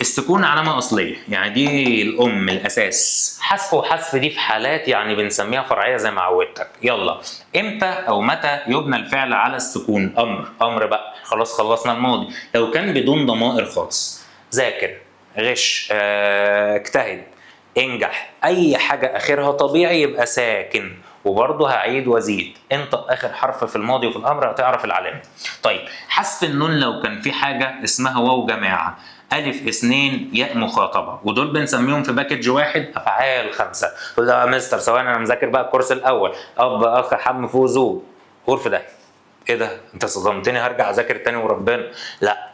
السكون علامة أصلية، يعني دي الأم الأساس. حذف وحذف دي في حالات يعني بنسميها فرعية زي ما عودتك. يلا إمتى أو متى يبنى الفعل على السكون؟ أمر بقى. خلاص خلصنا الماضي. لو كان بدون ضمائر خالص، ذاكر، غش، اجتهد، انجح، أي حاجة آخرها طبيعي يبقى ساكن. وبرضه هعيد وازيد، انطق اخر حرف في الماضي وفي الامر هتعرف العلامه. طيب حذف النون لو كان في حاجه اسمها واو جماعه، الف اثنين ياء مخاطبه، ودول بنسميهم في باكج واحد افعال 5. تقول له يا مستر ثواني انا مذاكر بقى الكورس الاول، اب اخ حم فوزو غرف ده. ايه ده؟ انت صدمتني، هرجع اذاكر تاني وربنا. لا،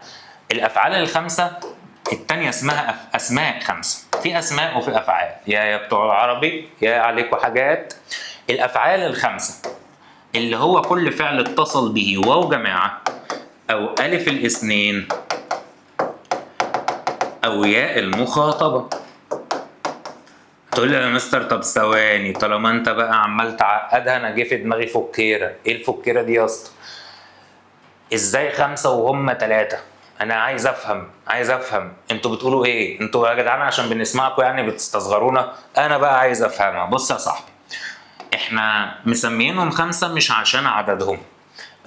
الافعال ال5 التانية اسمها اسماء 5. في اسماء وفي افعال. يا بتوع العربي يا عليكم حاجات. الافعال ال5 اللي هو كل فعل اتصل به واو جماعه او الف الاثنين او ياء المخاطبه. تقول لي يا مستر طب ثواني، طالما انت بقى عمال تعقدها انا جه في دماغي فكيره. ايه الفكيره دي يا اسطى؟ ازاي 5 وهم 3؟ انا عايز افهم انتوا بتقولوا ايه؟ انتوا يا جدعان عشان بنسمعكم يعني بتستصغرونا؟ انا بقى عايز افهمها. بص يا صاحبي، احنا مسميينهم 5 مش عشان عددهم.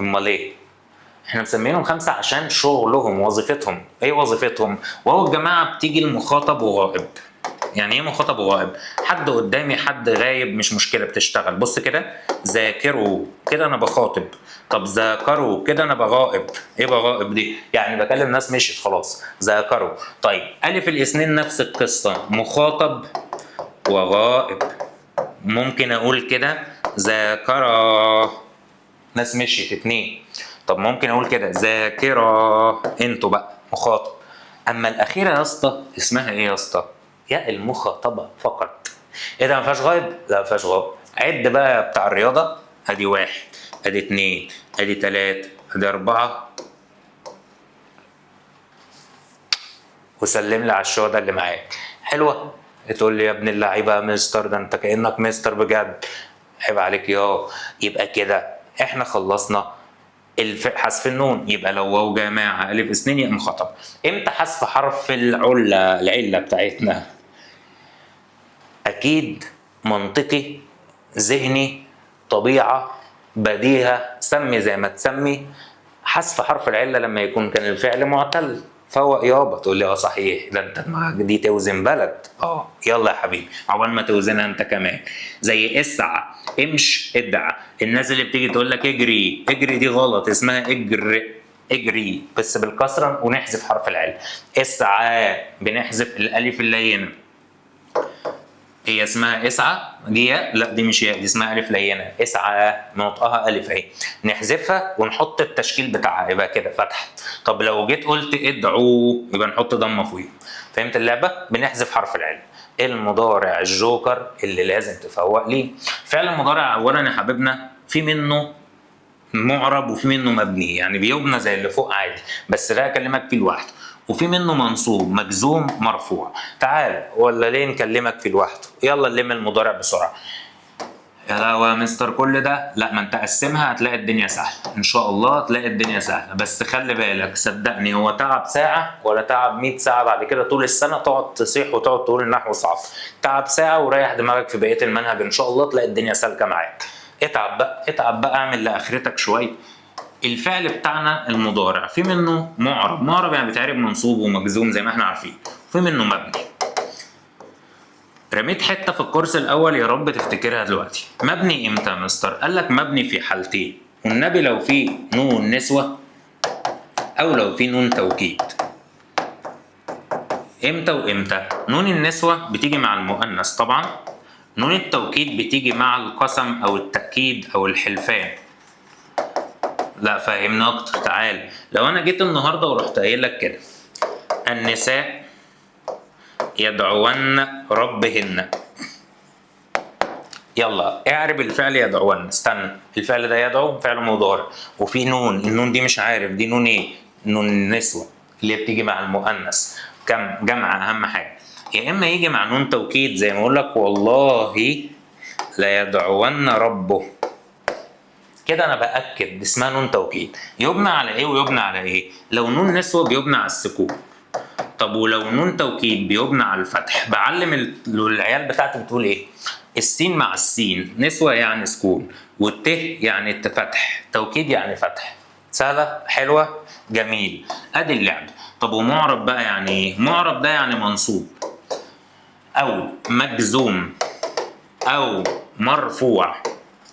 امال ايه؟ احنا مسمينهم 5 عشان شغلهم، وظيفتهم. ايه وظيفتهم؟ واو الجماعه بتيجي المخاطب وغائب. يعني ايه مخاطب وغائب؟ حد قدامي حد غايب مش مشكله بتشتغل. بص كده، ذاكروا كده انا بخاطب، طب ذاكروا كده انا بغائب. ايه بغائب دي؟ يعني بكلم ناس مشيت خلاص. ذاكروا. طيب الف الاثنين نفس القصه، مخاطب وغائب. ممكن اقول كده ذاكرة ناس مشيت 2. طب ممكن اقول كده ذاكرة انتوا بقى مخاطب. اما الاخيره يا اسطى اسمها ايه يا اسطى؟ ياء المخاطبه فقط. ايه ده ما فيهاش غائب؟ لا ما فيهاش غائب. عد بقى بتاع الرياضه، ادي 1 ادي 2 ادي 3 ادي 4، وسلم لي على الشهداء اللي معاك. حلوه؟ تقول لي يا ابن اللعيبه يا مستر ده انت كانك مستر بجد. عيب عليك يبقى كده احنا خلصنا حذف النون. يبقى لو واو جماعه الف اثنين يبقى مخاطب. امتى حذف حرف العله بتاعتنا؟ اكيد منطقي، ذهني، طبيعه، بديهه، سمي زي ما تسمي. حذف حرف العله لما يكون كان الفعل معتل فوق يابا. تقول لي صحيح، ده انت دماغك دي توزن بلد. يلا يا حبيبي عقبال ما توزنها انت كمان. زي اسعى، امش، ادعى. الناس اللي بتيجي تقول لك اجري، اجري دي غلط، اسمها اجري بس بالكسره ونحذف حرف العلة. اسعى بنحذف الالف اللينه. هي اسمها اسعى دي ياء؟ لا دي مش ياء، دي اسمها الف لينه. اسعى نطقها الف اهي، نحذفها ونحط التشكيل بتاعها يبقى كده فتحه. طب لو جيت قلت ادعوا يبقى نحط ضمه فوقيه. فهمت اللعبه؟ بنحذف حرف العلة. المضارع الجوكر اللي لازم تفوق ليه. فعل المضارع اولا يا حبيبنا في منه معرب وفي منه مبني، يعني بيبنى زي اللي فوق عادي، بس ده اكلمك فيه لوحده. وفي منه منصوب مجزوم مرفوع. تعال ولا ليه نكلمك فيه لوحده؟ يلا نلم المضارع بسرعه. يا لا يا مستر كل ده؟ لا، ما انت قسمها هتلاقي الدنيا سهله ان شاء الله، هتلاقي الدنيا سهله. بس خلي بالك صدقني، هو تعب ساعه ولا تعب 100 ساعه بعد كده طول السنه تقعد تصيح وتقعد تقول النحو صعب. تعب ساعه وريح دماغك في بقيه المنهج ان شاء الله تلاقي الدنيا سالكه معاك. اتعب بقى، اتعب بقى، اعمل لاخرتك شويه. الفعل بتاعنا المضارع في منه معرب يعني بيتعرب منصوب ومجزوم زي ما احنا عارفين، في منه مبني. رميت حته في الكورس الاول يا رب تفتكرها دلوقتي. مبني امتى يا مستر؟ قال لك مبني في حالتين، والنبي لو في نون نسوه او لو في نون توكيد. امتى وامتى؟ نون النسوه بتيجي مع المؤنث طبعا، نون التوكيد بتيجي مع القسم او التاكيد او الحلفان. لا فهمنا اكتر. تعال لو انا جيت النهارده ورحت قايل لك كده النساء يدعون ربهن، يلا اعرب الفعل يدعون. استنى، الفعل ده يدعو فعل مضارع وفي نون، النون دي مش عارف دي نون ايه، نون النسوه اللي بتيجي مع المؤنث. كم جمع اهم حاجه، يا اما يجي مع نون توكيد زي ما اقول لك والله لا يدعون ربه، كده انا باكد اسمها نون توكيد. يبنى على ايه ويبنى على ايه؟ لو نون نسوه بيبنى على السكون. طب ولو نون توكيد بيبنى على الفتح. بعلم العيال بتاعتي بتقول ايه؟ السين مع السين، نسوه يعني سكون، والت يعني فتح، توكيد يعني فتح. سهله حلوه جميل، ادي اللعب. طب ومعرب بقى يعني ايه؟ معرب ده يعني منصوب او مجزوم او مرفوع.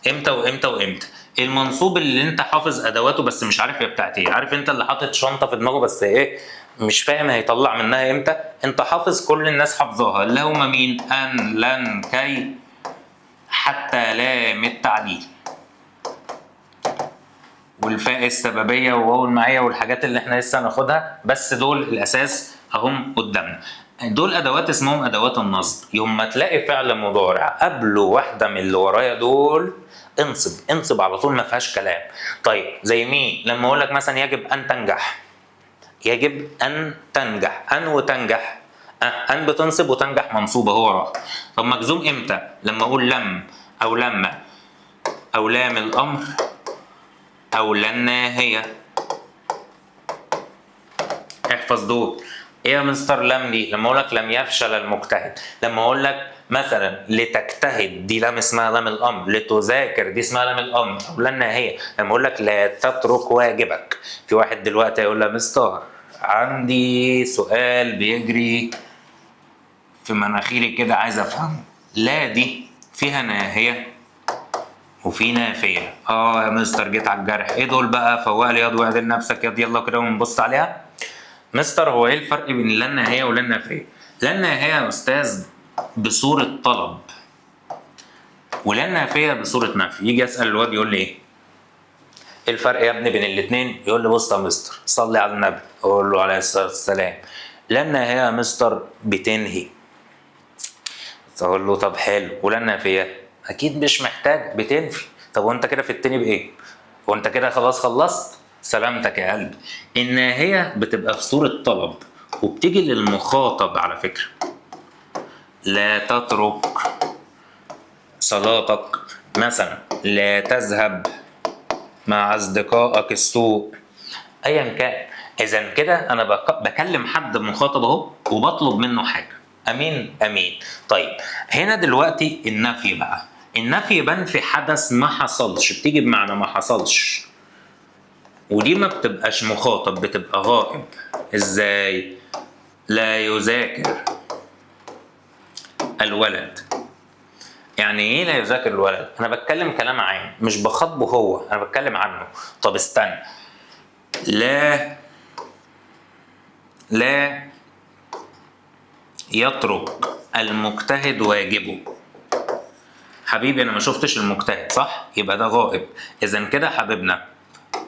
امتى وامتى وامتى؟ المنصوب اللي انت حافظ ادواته بس مش عارف هي بتاعت ايه. عارف انت اللي حاطط شنطه في دماغه بس ايه مش فاهم هيطلع منها امتى؟ انت حافظ كل الناس حافظاها، اللي هما مين؟ ان، لن، كي، حتى، لام التعديل، والفاء السببيه وواو المعيه والحاجات اللي احنا لسه هناخدها، بس دول الاساس اهم قدامنا. دول ادوات اسمهم ادوات النصب. يوم ما تلاقي فعل مضارع قبله واحده من اللي ورايا دول انصب على طول، ما فيهاش كلام. طيب زي مين؟ لما اقول لك مثلا يجب ان تنجح، يجب ان تنجح، ان وتنجح، ان بتنصب وتنجح منصوبه هو وراها. طب مجزوم امتى؟ لما اقول لم او لما او لام الامر او لن هي. احفظ دول. ايه يا مستر لم دي؟ لما اقول لك لم يفشل المجتهد. لما اقول لك مثلا لتجتهد دي لام اسمها لام الامر، لتذاكر دي اسمها لام الامر او لن هي. لما اقول لك لا تترك واجبك. في واحد دلوقتي هيقول لها مستر عندي سؤال بيجري في مناخيري كده عايز افهمه. لا دي فيها ناهيه وفي نافيه. يا مستر جيت على الجرح. ايه دول بقى؟ فوق لي ياض واعدل نفسك ياض، يلا كده ونبص عليها. مستر هو ايه الفرق بين لا ناهيه ولا نافيه؟ لا ناهيه يا استاذ بصوره طلب، ولا نافيه بصوره نفي. يجي اسال الواد يقول لي ايه الفرق يا ابني بين الاثنين؟ يقول لي بص يا مستر صلي على النبي. اقول له عليه الصلاه والسلام. لا ناهيه يا مستر بتنهي. اقول له طب حلو، ولا نافيه اكيد مش محتاج بتنفي. طب وانت كده فدتني بايه؟ وانت كده خلاص خلصت؟ سلامتك يا قلبي. الناهيه بتبقى في صوره طلب وبتيجي للمخاطب على فكره. لا تترك صلاتك مثلا، لا تذهب مع اصدقائك السوق، ايا كان. اذا كده انا بكلم حد مخاطب اهو وبطلب منه حاجه. امين امين. طيب هنا دلوقتي النفي بقى. النفي بنفي حدث ما حصلش، بتيجي بمعنى ما حصلش. ودي ما بتبقاش مخاطب، بتبقى غائب. ازاي؟ لا يذاكر الولد. يعني ايه لا يذاكر الولد؟ انا بتكلم كلام عام، مش بخاطبه هو، انا بتكلم عنه. طب استنى، لا يترك المجتهد واجبه. حبيبي انا ما شفتش المجتهد، صح؟ يبقى ده غائب. اذا كده حبيبنا،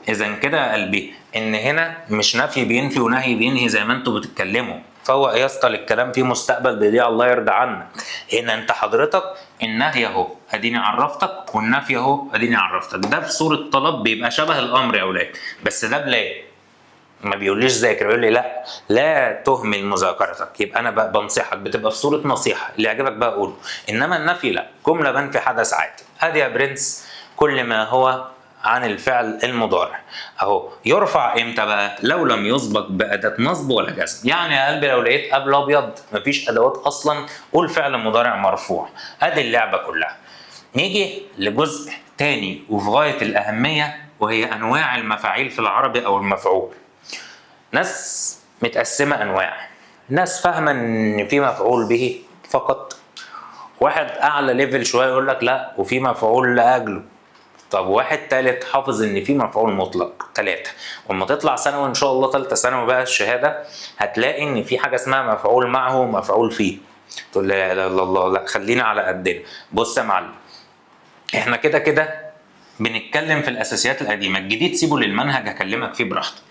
اذا كده يا قلبي، ان هنا مش نفي بينفي ونهي بينهي زي ما انتوا بتتكلموا، فهو يسطل الكلام فيه مستقبل بيضيع، الله يرضى عنك. هنا انت حضرتك النهي اهو اديني عرفتك، والنفي اهو اديني عرفتك. ده في صورة طلب بيبقى شبه الامر يا اولاد، بس ده بلا ما بيقوليش ذاكر، بيقول لي لا تهمل مذاكرتك. يبقى انا بقى بنصحك، بتبقى في صوره نصيحه، اللي يعجبك بقى قوله. انما النفي لا، جمله بنفي حدث عادي. ادي يا برنس كل ما هو عن الفعل المضارع اهو. يرفع امتى بقى؟ لو لم يسبق باداه نصب ولا جزم. يعني يا قلبي لو لقيت قبل ابيض مفيش ادوات اصلا، قول فعل مضارع مرفوع. ادي اللعبه كلها. نيجي لجزء تاني وفي غايه الاهميه، وهي انواع المفاعيل في العربي او المفعول. ناس متقسمة أنواع، ناس فاهمة إن في مفعول به فقط، واحد أعلى ليفل شوية يقول لك لا وفي مفعول لأجله، طب واحد تالت حافظ إن في مفعول مطلق. تلاتة. وأما تطلع ثانوي إن شاء الله، تالتة ثانوي بقى الشهادة، هتلاقي إن في حاجة اسمها مفعول معه ومفعول فيه. تقول لي لا إله إلا الله، لا خلينا على قدنا. بص يا معلم، إحنا كده كده بنتكلم في الأساسيات القديمة، الجديد سيبه للمنهج هكلمك فيه براحتك.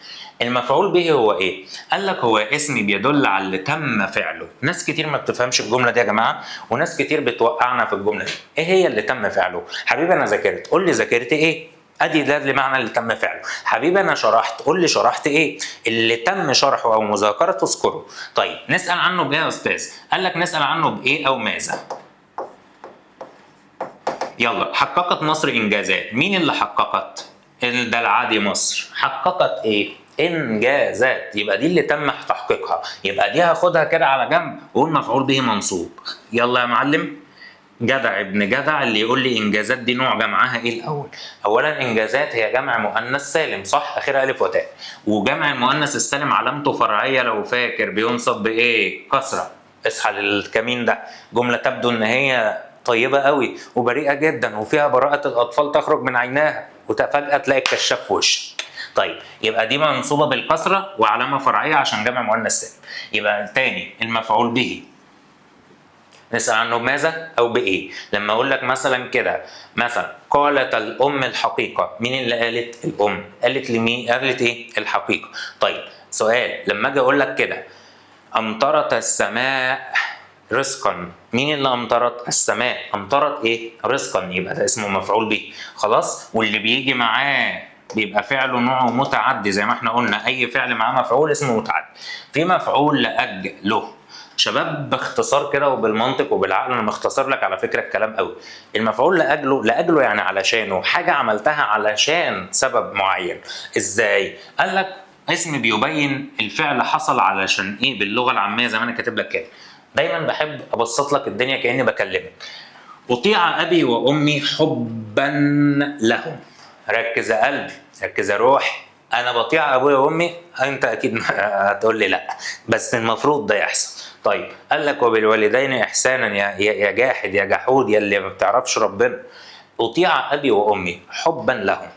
المفعول به هو ايه؟ قال لك هو اسم بيدل على اللي تم فعله. ناس كتير ما بتفهمش الجمله دي يا جماعه، وناس كتير بتوقعنا في الجمله دي. ايه هي اللي تم فعله؟ حبيبي انا ذاكرت، قول لي ذاكرت ايه؟ ادي ده اللي معنى اللي تم فعله. حبيبي انا شرحت، قول لي شرحت ايه؟ اللي تم شرحه او مذاكرته اذكره. طيب نسال عنه بايه يا استاذ؟ قال لك نسال عنه بايه او ماذا. يلا، حققت مصر انجازات. مين اللي حققت؟ ده العادي مصر. حققت ايه؟ انجازات. يبقى دي اللي تم تحقيقها، يبقى دي هاخدها كده على جنب واقول مفعول به منصوب. يلا يا معلم، جدع ابن جدع اللي يقول لي انجازات دي نوع جمعها ايه الاول. اولا انجازات هي جمع مؤنث سالم، صح؟ اخرها الف وتاء. وجمع المؤنث السالم علامته فرعيه لو فاكر، بينصب بايه؟ كسره. اصحى للكمين ده. جمله تبدو ان هي طيبه قوي وبريئه جدا وفيها براءه الاطفال تخرج من عيناها، وفجاه تلاقي الكشاف في وشك. طيب يبقى دي منصوبه بالكسره وعلامه فرعيه عشان جمع مؤنث سالم. يبقى تاني المفعول به نسأل عنه بماذا أو بإيه. لما أقول لك مثلا كده، مثلا قالت الأم الحقيقة، مين اللي قالت؟ الأم. قالت لمين؟ قالت إيه؟ الحقيقة. طيب سؤال، لما أجي أقول لك كده أمطرت السماء رزقا، مين اللي أمطرت؟ السماء. أمطرت إيه؟ رزقا. يبقى ده اسمه مفعول به. خلاص. واللي بيجي معاه بيبقى فعله نوعه متعدي، زي ما احنا قلنا أي فعل معاه مفعول اسمه متعدي. في مفعول لأجله. شباب باختصار كده وبالمنطق وبالعقل، انا مختصر لك على فكره الكلام قوي. المفعول لاجله يعني علشانه، حاجه عملتها علشان سبب معين. ازاي؟ قال لك اسم بيبين الفعل حصل علشان ايه باللغه العاميه، زي ما انا كاتب لك كده. دايما بحب ابسط لك الدنيا كاني بكلمك. اطيع ابي وامي حبا لهم. ركز يا قلبي، ركز يا روحي. انا بطيع ابويا وامي، انت اكيد هتقول لي لا، بس المفروض ده يحصل. طيب قال لك وبالوالدين احسانا، يا جاحد يا جحود يا اللي ما بتعرفش ربنا. اطيع ابي وامي حبا لهم.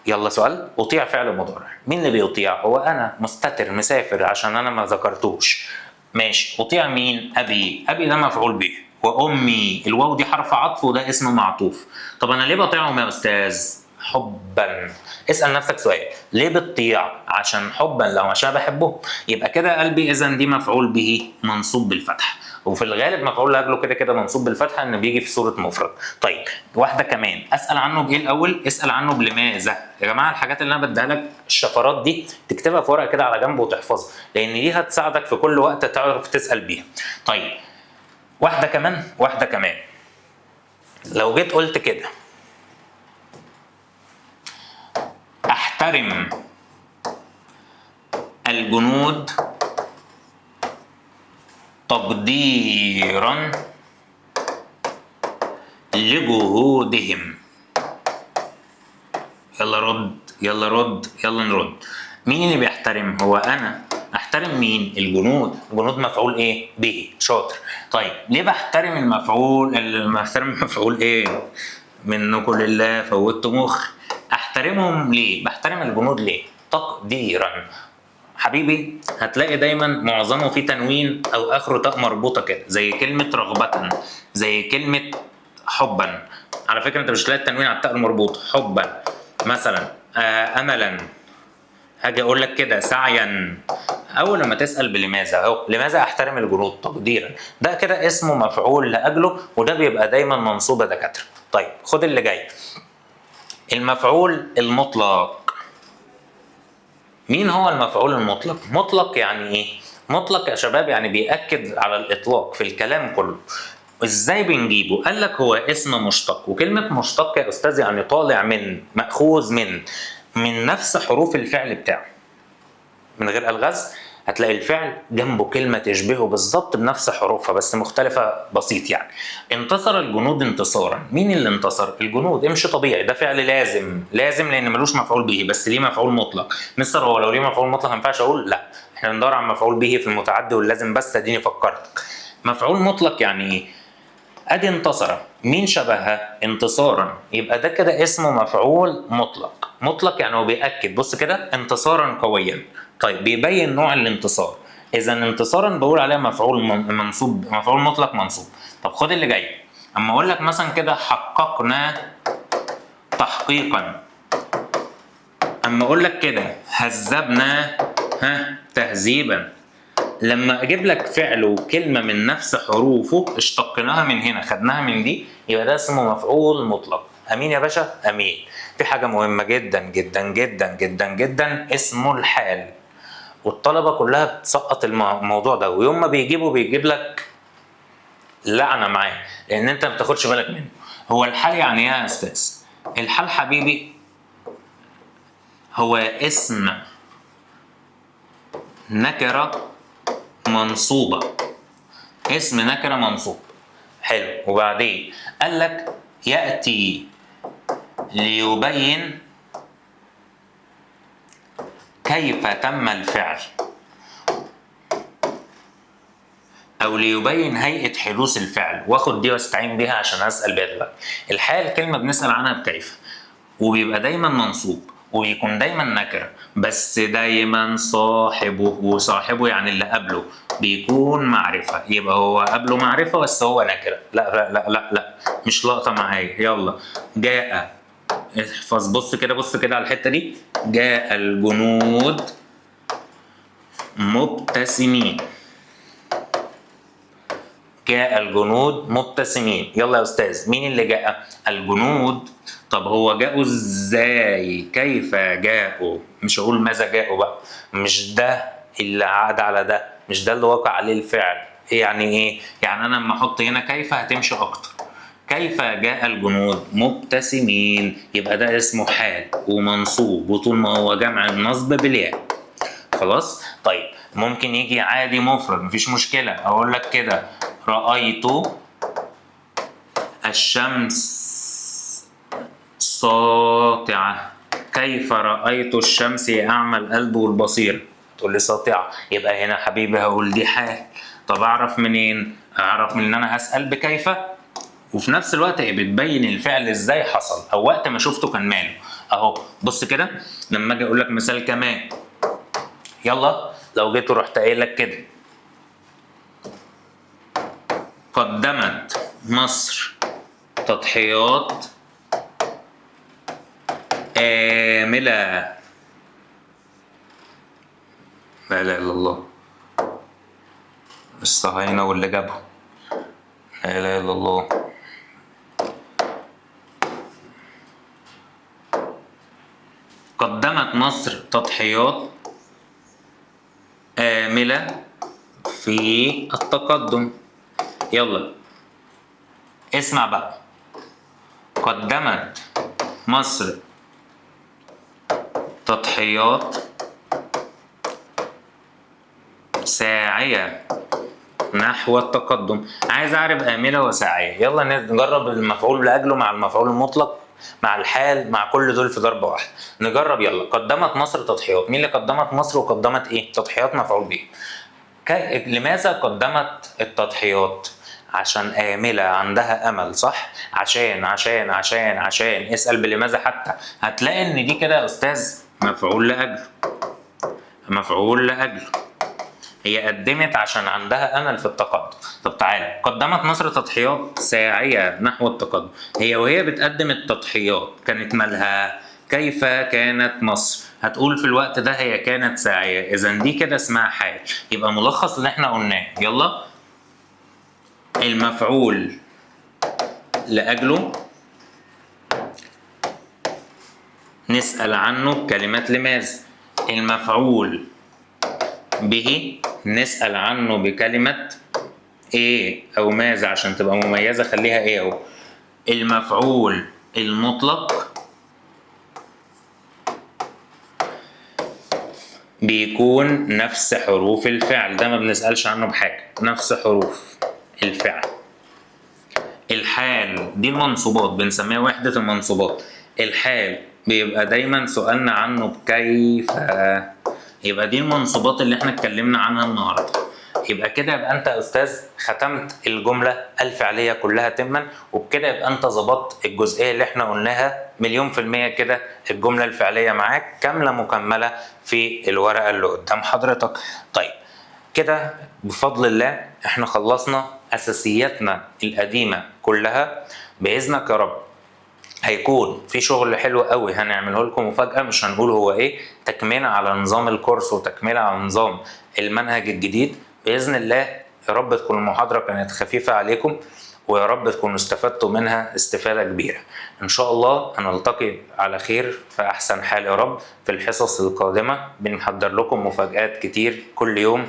يلا سؤال، اطيع فعل مضارع، مين اللي بيطيع؟ هو انا مستتر مسافر عشان انا ما ذكرتوش. ماشي، اطيع مين؟ ابي. ابي ده مفعول به، وامي الواو دي حرف عطف وده اسم معطوف. طب انا ليه بطيعهم يا استاذ؟ حبا. اسال نفسك سؤال، ليه بتطيع؟ عشان حبا لهم، عشان بحبهم. يبقى كده يا قلبي اذا دي مفعول به منصوب بالفتح، وفي الغالب مفعول لاجله كده كده منصوب بالفتحه ان بيجي في صوره مفرد. طيب واحده كمان، اسال عنه بايه الاول؟ اسال عنه بلماذا. يا جماعه الحاجات اللي انا بديها لك الشفرات دي تكتبها في ورقه كده على جنب وتحفظها، لان دي هتساعدك في كل وقت تعرف تسال بيها. طيب واحده كمان لو جيت قلت كده احترم الجنود تقديرا لجهودهم. يلا رد، يلا رد، يلا نرد. مين اللي بيحترم؟ هو انا. احترم مين؟ الجنود. الجنود مفعول ايه؟ به. شاطر. طيب ليه بحترم المفعول؟ بحترم المفعول ايه؟ منكم لله فوتوا مخ. احترمهم ليه؟ بحترم الجنود ليه؟ تقديرا. حبيبي هتلاقي دايما معظمه فيه تنوين او اخره تاء مربوطه كده، زي كلمه رغبه، زي كلمه حبا. على فكره انت مش هتلاقي التنوين على التاء المربوط. حبا مثلا، املا. هاجي اقول لك كده سعيا. اول لما تسال بلماذا اهو، لماذا احترم الجنود تقديرا، ده كده اسمه مفعول لاجله، وده بيبقى دايما منصوب يا دكاتره. طيب خد اللي جاي، المفعول المطلق. مين هو المفعول المطلق؟ مطلق يعني ايه؟ مطلق يا شباب يعني بيأكد على الإطلاق في الكلام كله. ازاي بنجيبه؟ قال لك هو اسم مشتق، وكلمة مشتق يا أستاذ يعني طالع من، مأخوذ من نفس حروف الفعل بتاعه. من غير ألغاز هتلاقي الفعل جنبه كلمة تشبهه بالظبط بنفس حروفها بس مختلفة بسيط يعني. انتصر الجنود انتصارا. مين اللي انتصر؟ الجنود. امشي طبيعي، ده فعل لازم لان ملوش مفعول به بس ليه مفعول مطلق. مستر هو لو ليه مفعول مطلق ما ينفعش اقول؟ لا، احنا بندور على مفعول به في المتعدي واللازم بس، اديني فكرتك. مفعول مطلق يعني ايه؟ ادي انتصر، مين شبهها؟ انتصارا، يبقى ده كده اسمه مفعول مطلق. مطلق يعني هو بيأكد، بص كده، انتصارا قويا. طيب بيبين نوع الانتصار، اذا انتصارا بقول عليها مفعول منصوب، مفعول مطلق منصوب. طب خد اللي جاي، اما اقول لك مثلا كده حققنا تحقيقا، اما اقول لك كده هذبنا تهذيبا. لما اجيب لك فعل وكلمه من نفس حروفه اشتقناها من هنا خدناها من دي، يبقى ده اسمه مفعول مطلق. امين يا باشا؟ امين. في حاجه مهمه جدا جدا جدا جدا جدا اسمه الحال، والطلبه كلها بتسقط الموضوع ده، ويوم ما بيجيب لك لعنه معاه لان انت ما بتاخدش بالك منه. هو الحال يعني ايه يا استاذ؟ الحال حبيبي هو اسم نكره منصوبه. اسم نكره منصوب. حلو. وبعدين قال لك ياتي ليبين كيف تم الفعل، او ليبين هيئه حدوث الفعل، واخد دي واستعين بيها عشان اسال بيها دلوقتي. الحال كلمه بنسال عنها بكيف، وبيبقى دايما منصوب ويكون دايما نكره، بس دايما صاحبه، وصاحبه يعني اللي قبله بيكون معرفه، يبقى هو قبله معرفه بس هو نكره. لا لا لا لا لا، مش لقطه معايا. يلا جاء، احفظ، بص كده، بص كده على الحته دي. جاء الجنود مبتسمين. جاء الجنود مبتسمين. يلا يا استاذ مين اللي جاء؟ الجنود. طب هو جاءوا ازاي؟ كيف جاءوا؟ مش هقول ماذا جاءوا بقى، مش ده اللي عاد على ده، مش ده اللي وقع عليه الفعل. يعني ايه؟ يعني انا لما احط هنا كيف هتمشي اكتر. كيف جاء الجنود مبتسمين، يبقى ده اسمه حال ومنصوب، وطول ما هو جمع النصب بالياء. خلاص. طيب ممكن يجي عادي مفرد، مفيش مشكله. اقول لك كده رأيت الشمس ساطعة. كيف رأيت الشمس يا أعمى القلب والبصير؟ تقول لي ساطعة، يبقى هنا حبيبي هقول دي حال. طب أعرف منين؟ أعرف من إن أنا هسأل بكيف، وفي نفس الوقت هي بتبين الفعل إزاي حصل أو وقت ما شفته كان ماله. أهو بص كده، لما أجي أقول لك مثال كمان، يلا لو جيت ورحت قايل لك كده قدمت مصر تضحيات آملة. لا إله إلا الله، الصهاينة واللي جابهم. لا إله إلا الله. قدمت مصر تضحيات آملة في التقدم. يلا اسمع بقى، قدمت مصر تضحيات ساعية نحو التقدم. عايز اعرف آملة وساعية، يلا نجرب المفعول لأجله مع المفعول المطلق مع الحال مع كل دول في ضربة واحدة. نجرب يلا. قدمت مصر تضحيات. مين اللي قدمت مصر وقدمت ايه؟ تضحيات مفعول به. لماذا قدمت التضحيات؟ عشان آملة، عندها أمل، صح؟ عشان اسأل بلماذا حتى، هتلاقي إن دي كده يا أستاذ مفعول لأجل. مفعول لأجل. هي قدمت عشان عندها أمل في التقدم. طب تعالى، قدمت مصر تضحيات ساعية نحو التقدم. هي وهي بتقدم التضحيات كانت مالها؟ كيف كانت مصر؟ هتقول في الوقت ده هي كانت ساعية، إذا دي كده اسمها حال. يبقى ملخص اللي احنا قلناه، يلا. المفعول لأجله نسأل عنه بكلمة لماذا. المفعول به نسأل عنه بكلمة ايه او ماذا، عشان تبقى مميزة خليها ايه اهو. المفعول المطلق بيكون نفس حروف الفعل، ده ما بنسألش عنه بحاجة، نفس حروف الفعل. الحال دي المنصوبات، بنسميها وحدة المنصوبات. الحال بيبقى دايما سؤالنا عنه بكيف، يبقى دي المنصوبات اللي احنا اتكلمنا عنها النهارده. يبقى كده يبقى انت يا استاذ ختمت الجمله الفعليه كلها تما، وبكده يبقى انت ظبطت الجزئيه اللي احنا قلناها مليون في الميه. كده الجمله الفعليه معاك كامله مكمله في الورقه اللي قدام حضرتك. طيب كده بفضل الله احنا خلصنا اساسياتنا القديمه كلها. باذنك يا رب هيكون في شغل حلو قوي هنعمله لكم مفاجأة، مش هنقول هو ايه، تكملة على نظام الكورس وتكملة على نظام المنهج الجديد بإذن الله. يا رب تكون المحاضرة كانت خفيفة عليكم، ويا رب تكونوا استفدتوا منها استفادة كبيرة. إن شاء الله هنلتقي على خير في أحسن حال يا رب في الحصص القادمة. بنحضر لكم مفاجآت كتير كل يوم،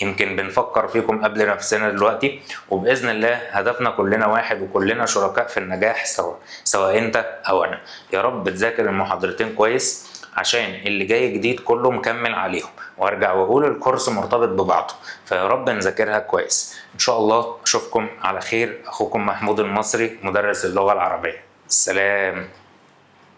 يمكن بنفكر فيكم قبل نفسنا دلوقتي، وبإذن الله هدفنا كلنا واحد وكلنا شركاء في النجاح سوا، سواء أنت أو أنا. يا رب تذاكر المحاضرتين كويس عشان اللي جاي جديد كله مكمل عليهم، وارجع واقول الكورس مرتبط ببعضه، فيا رب نذاكرها كويس. ان شاء الله اشوفكم على خير. اخوكم محمود المصري، مدرس اللغة العربية. السلام.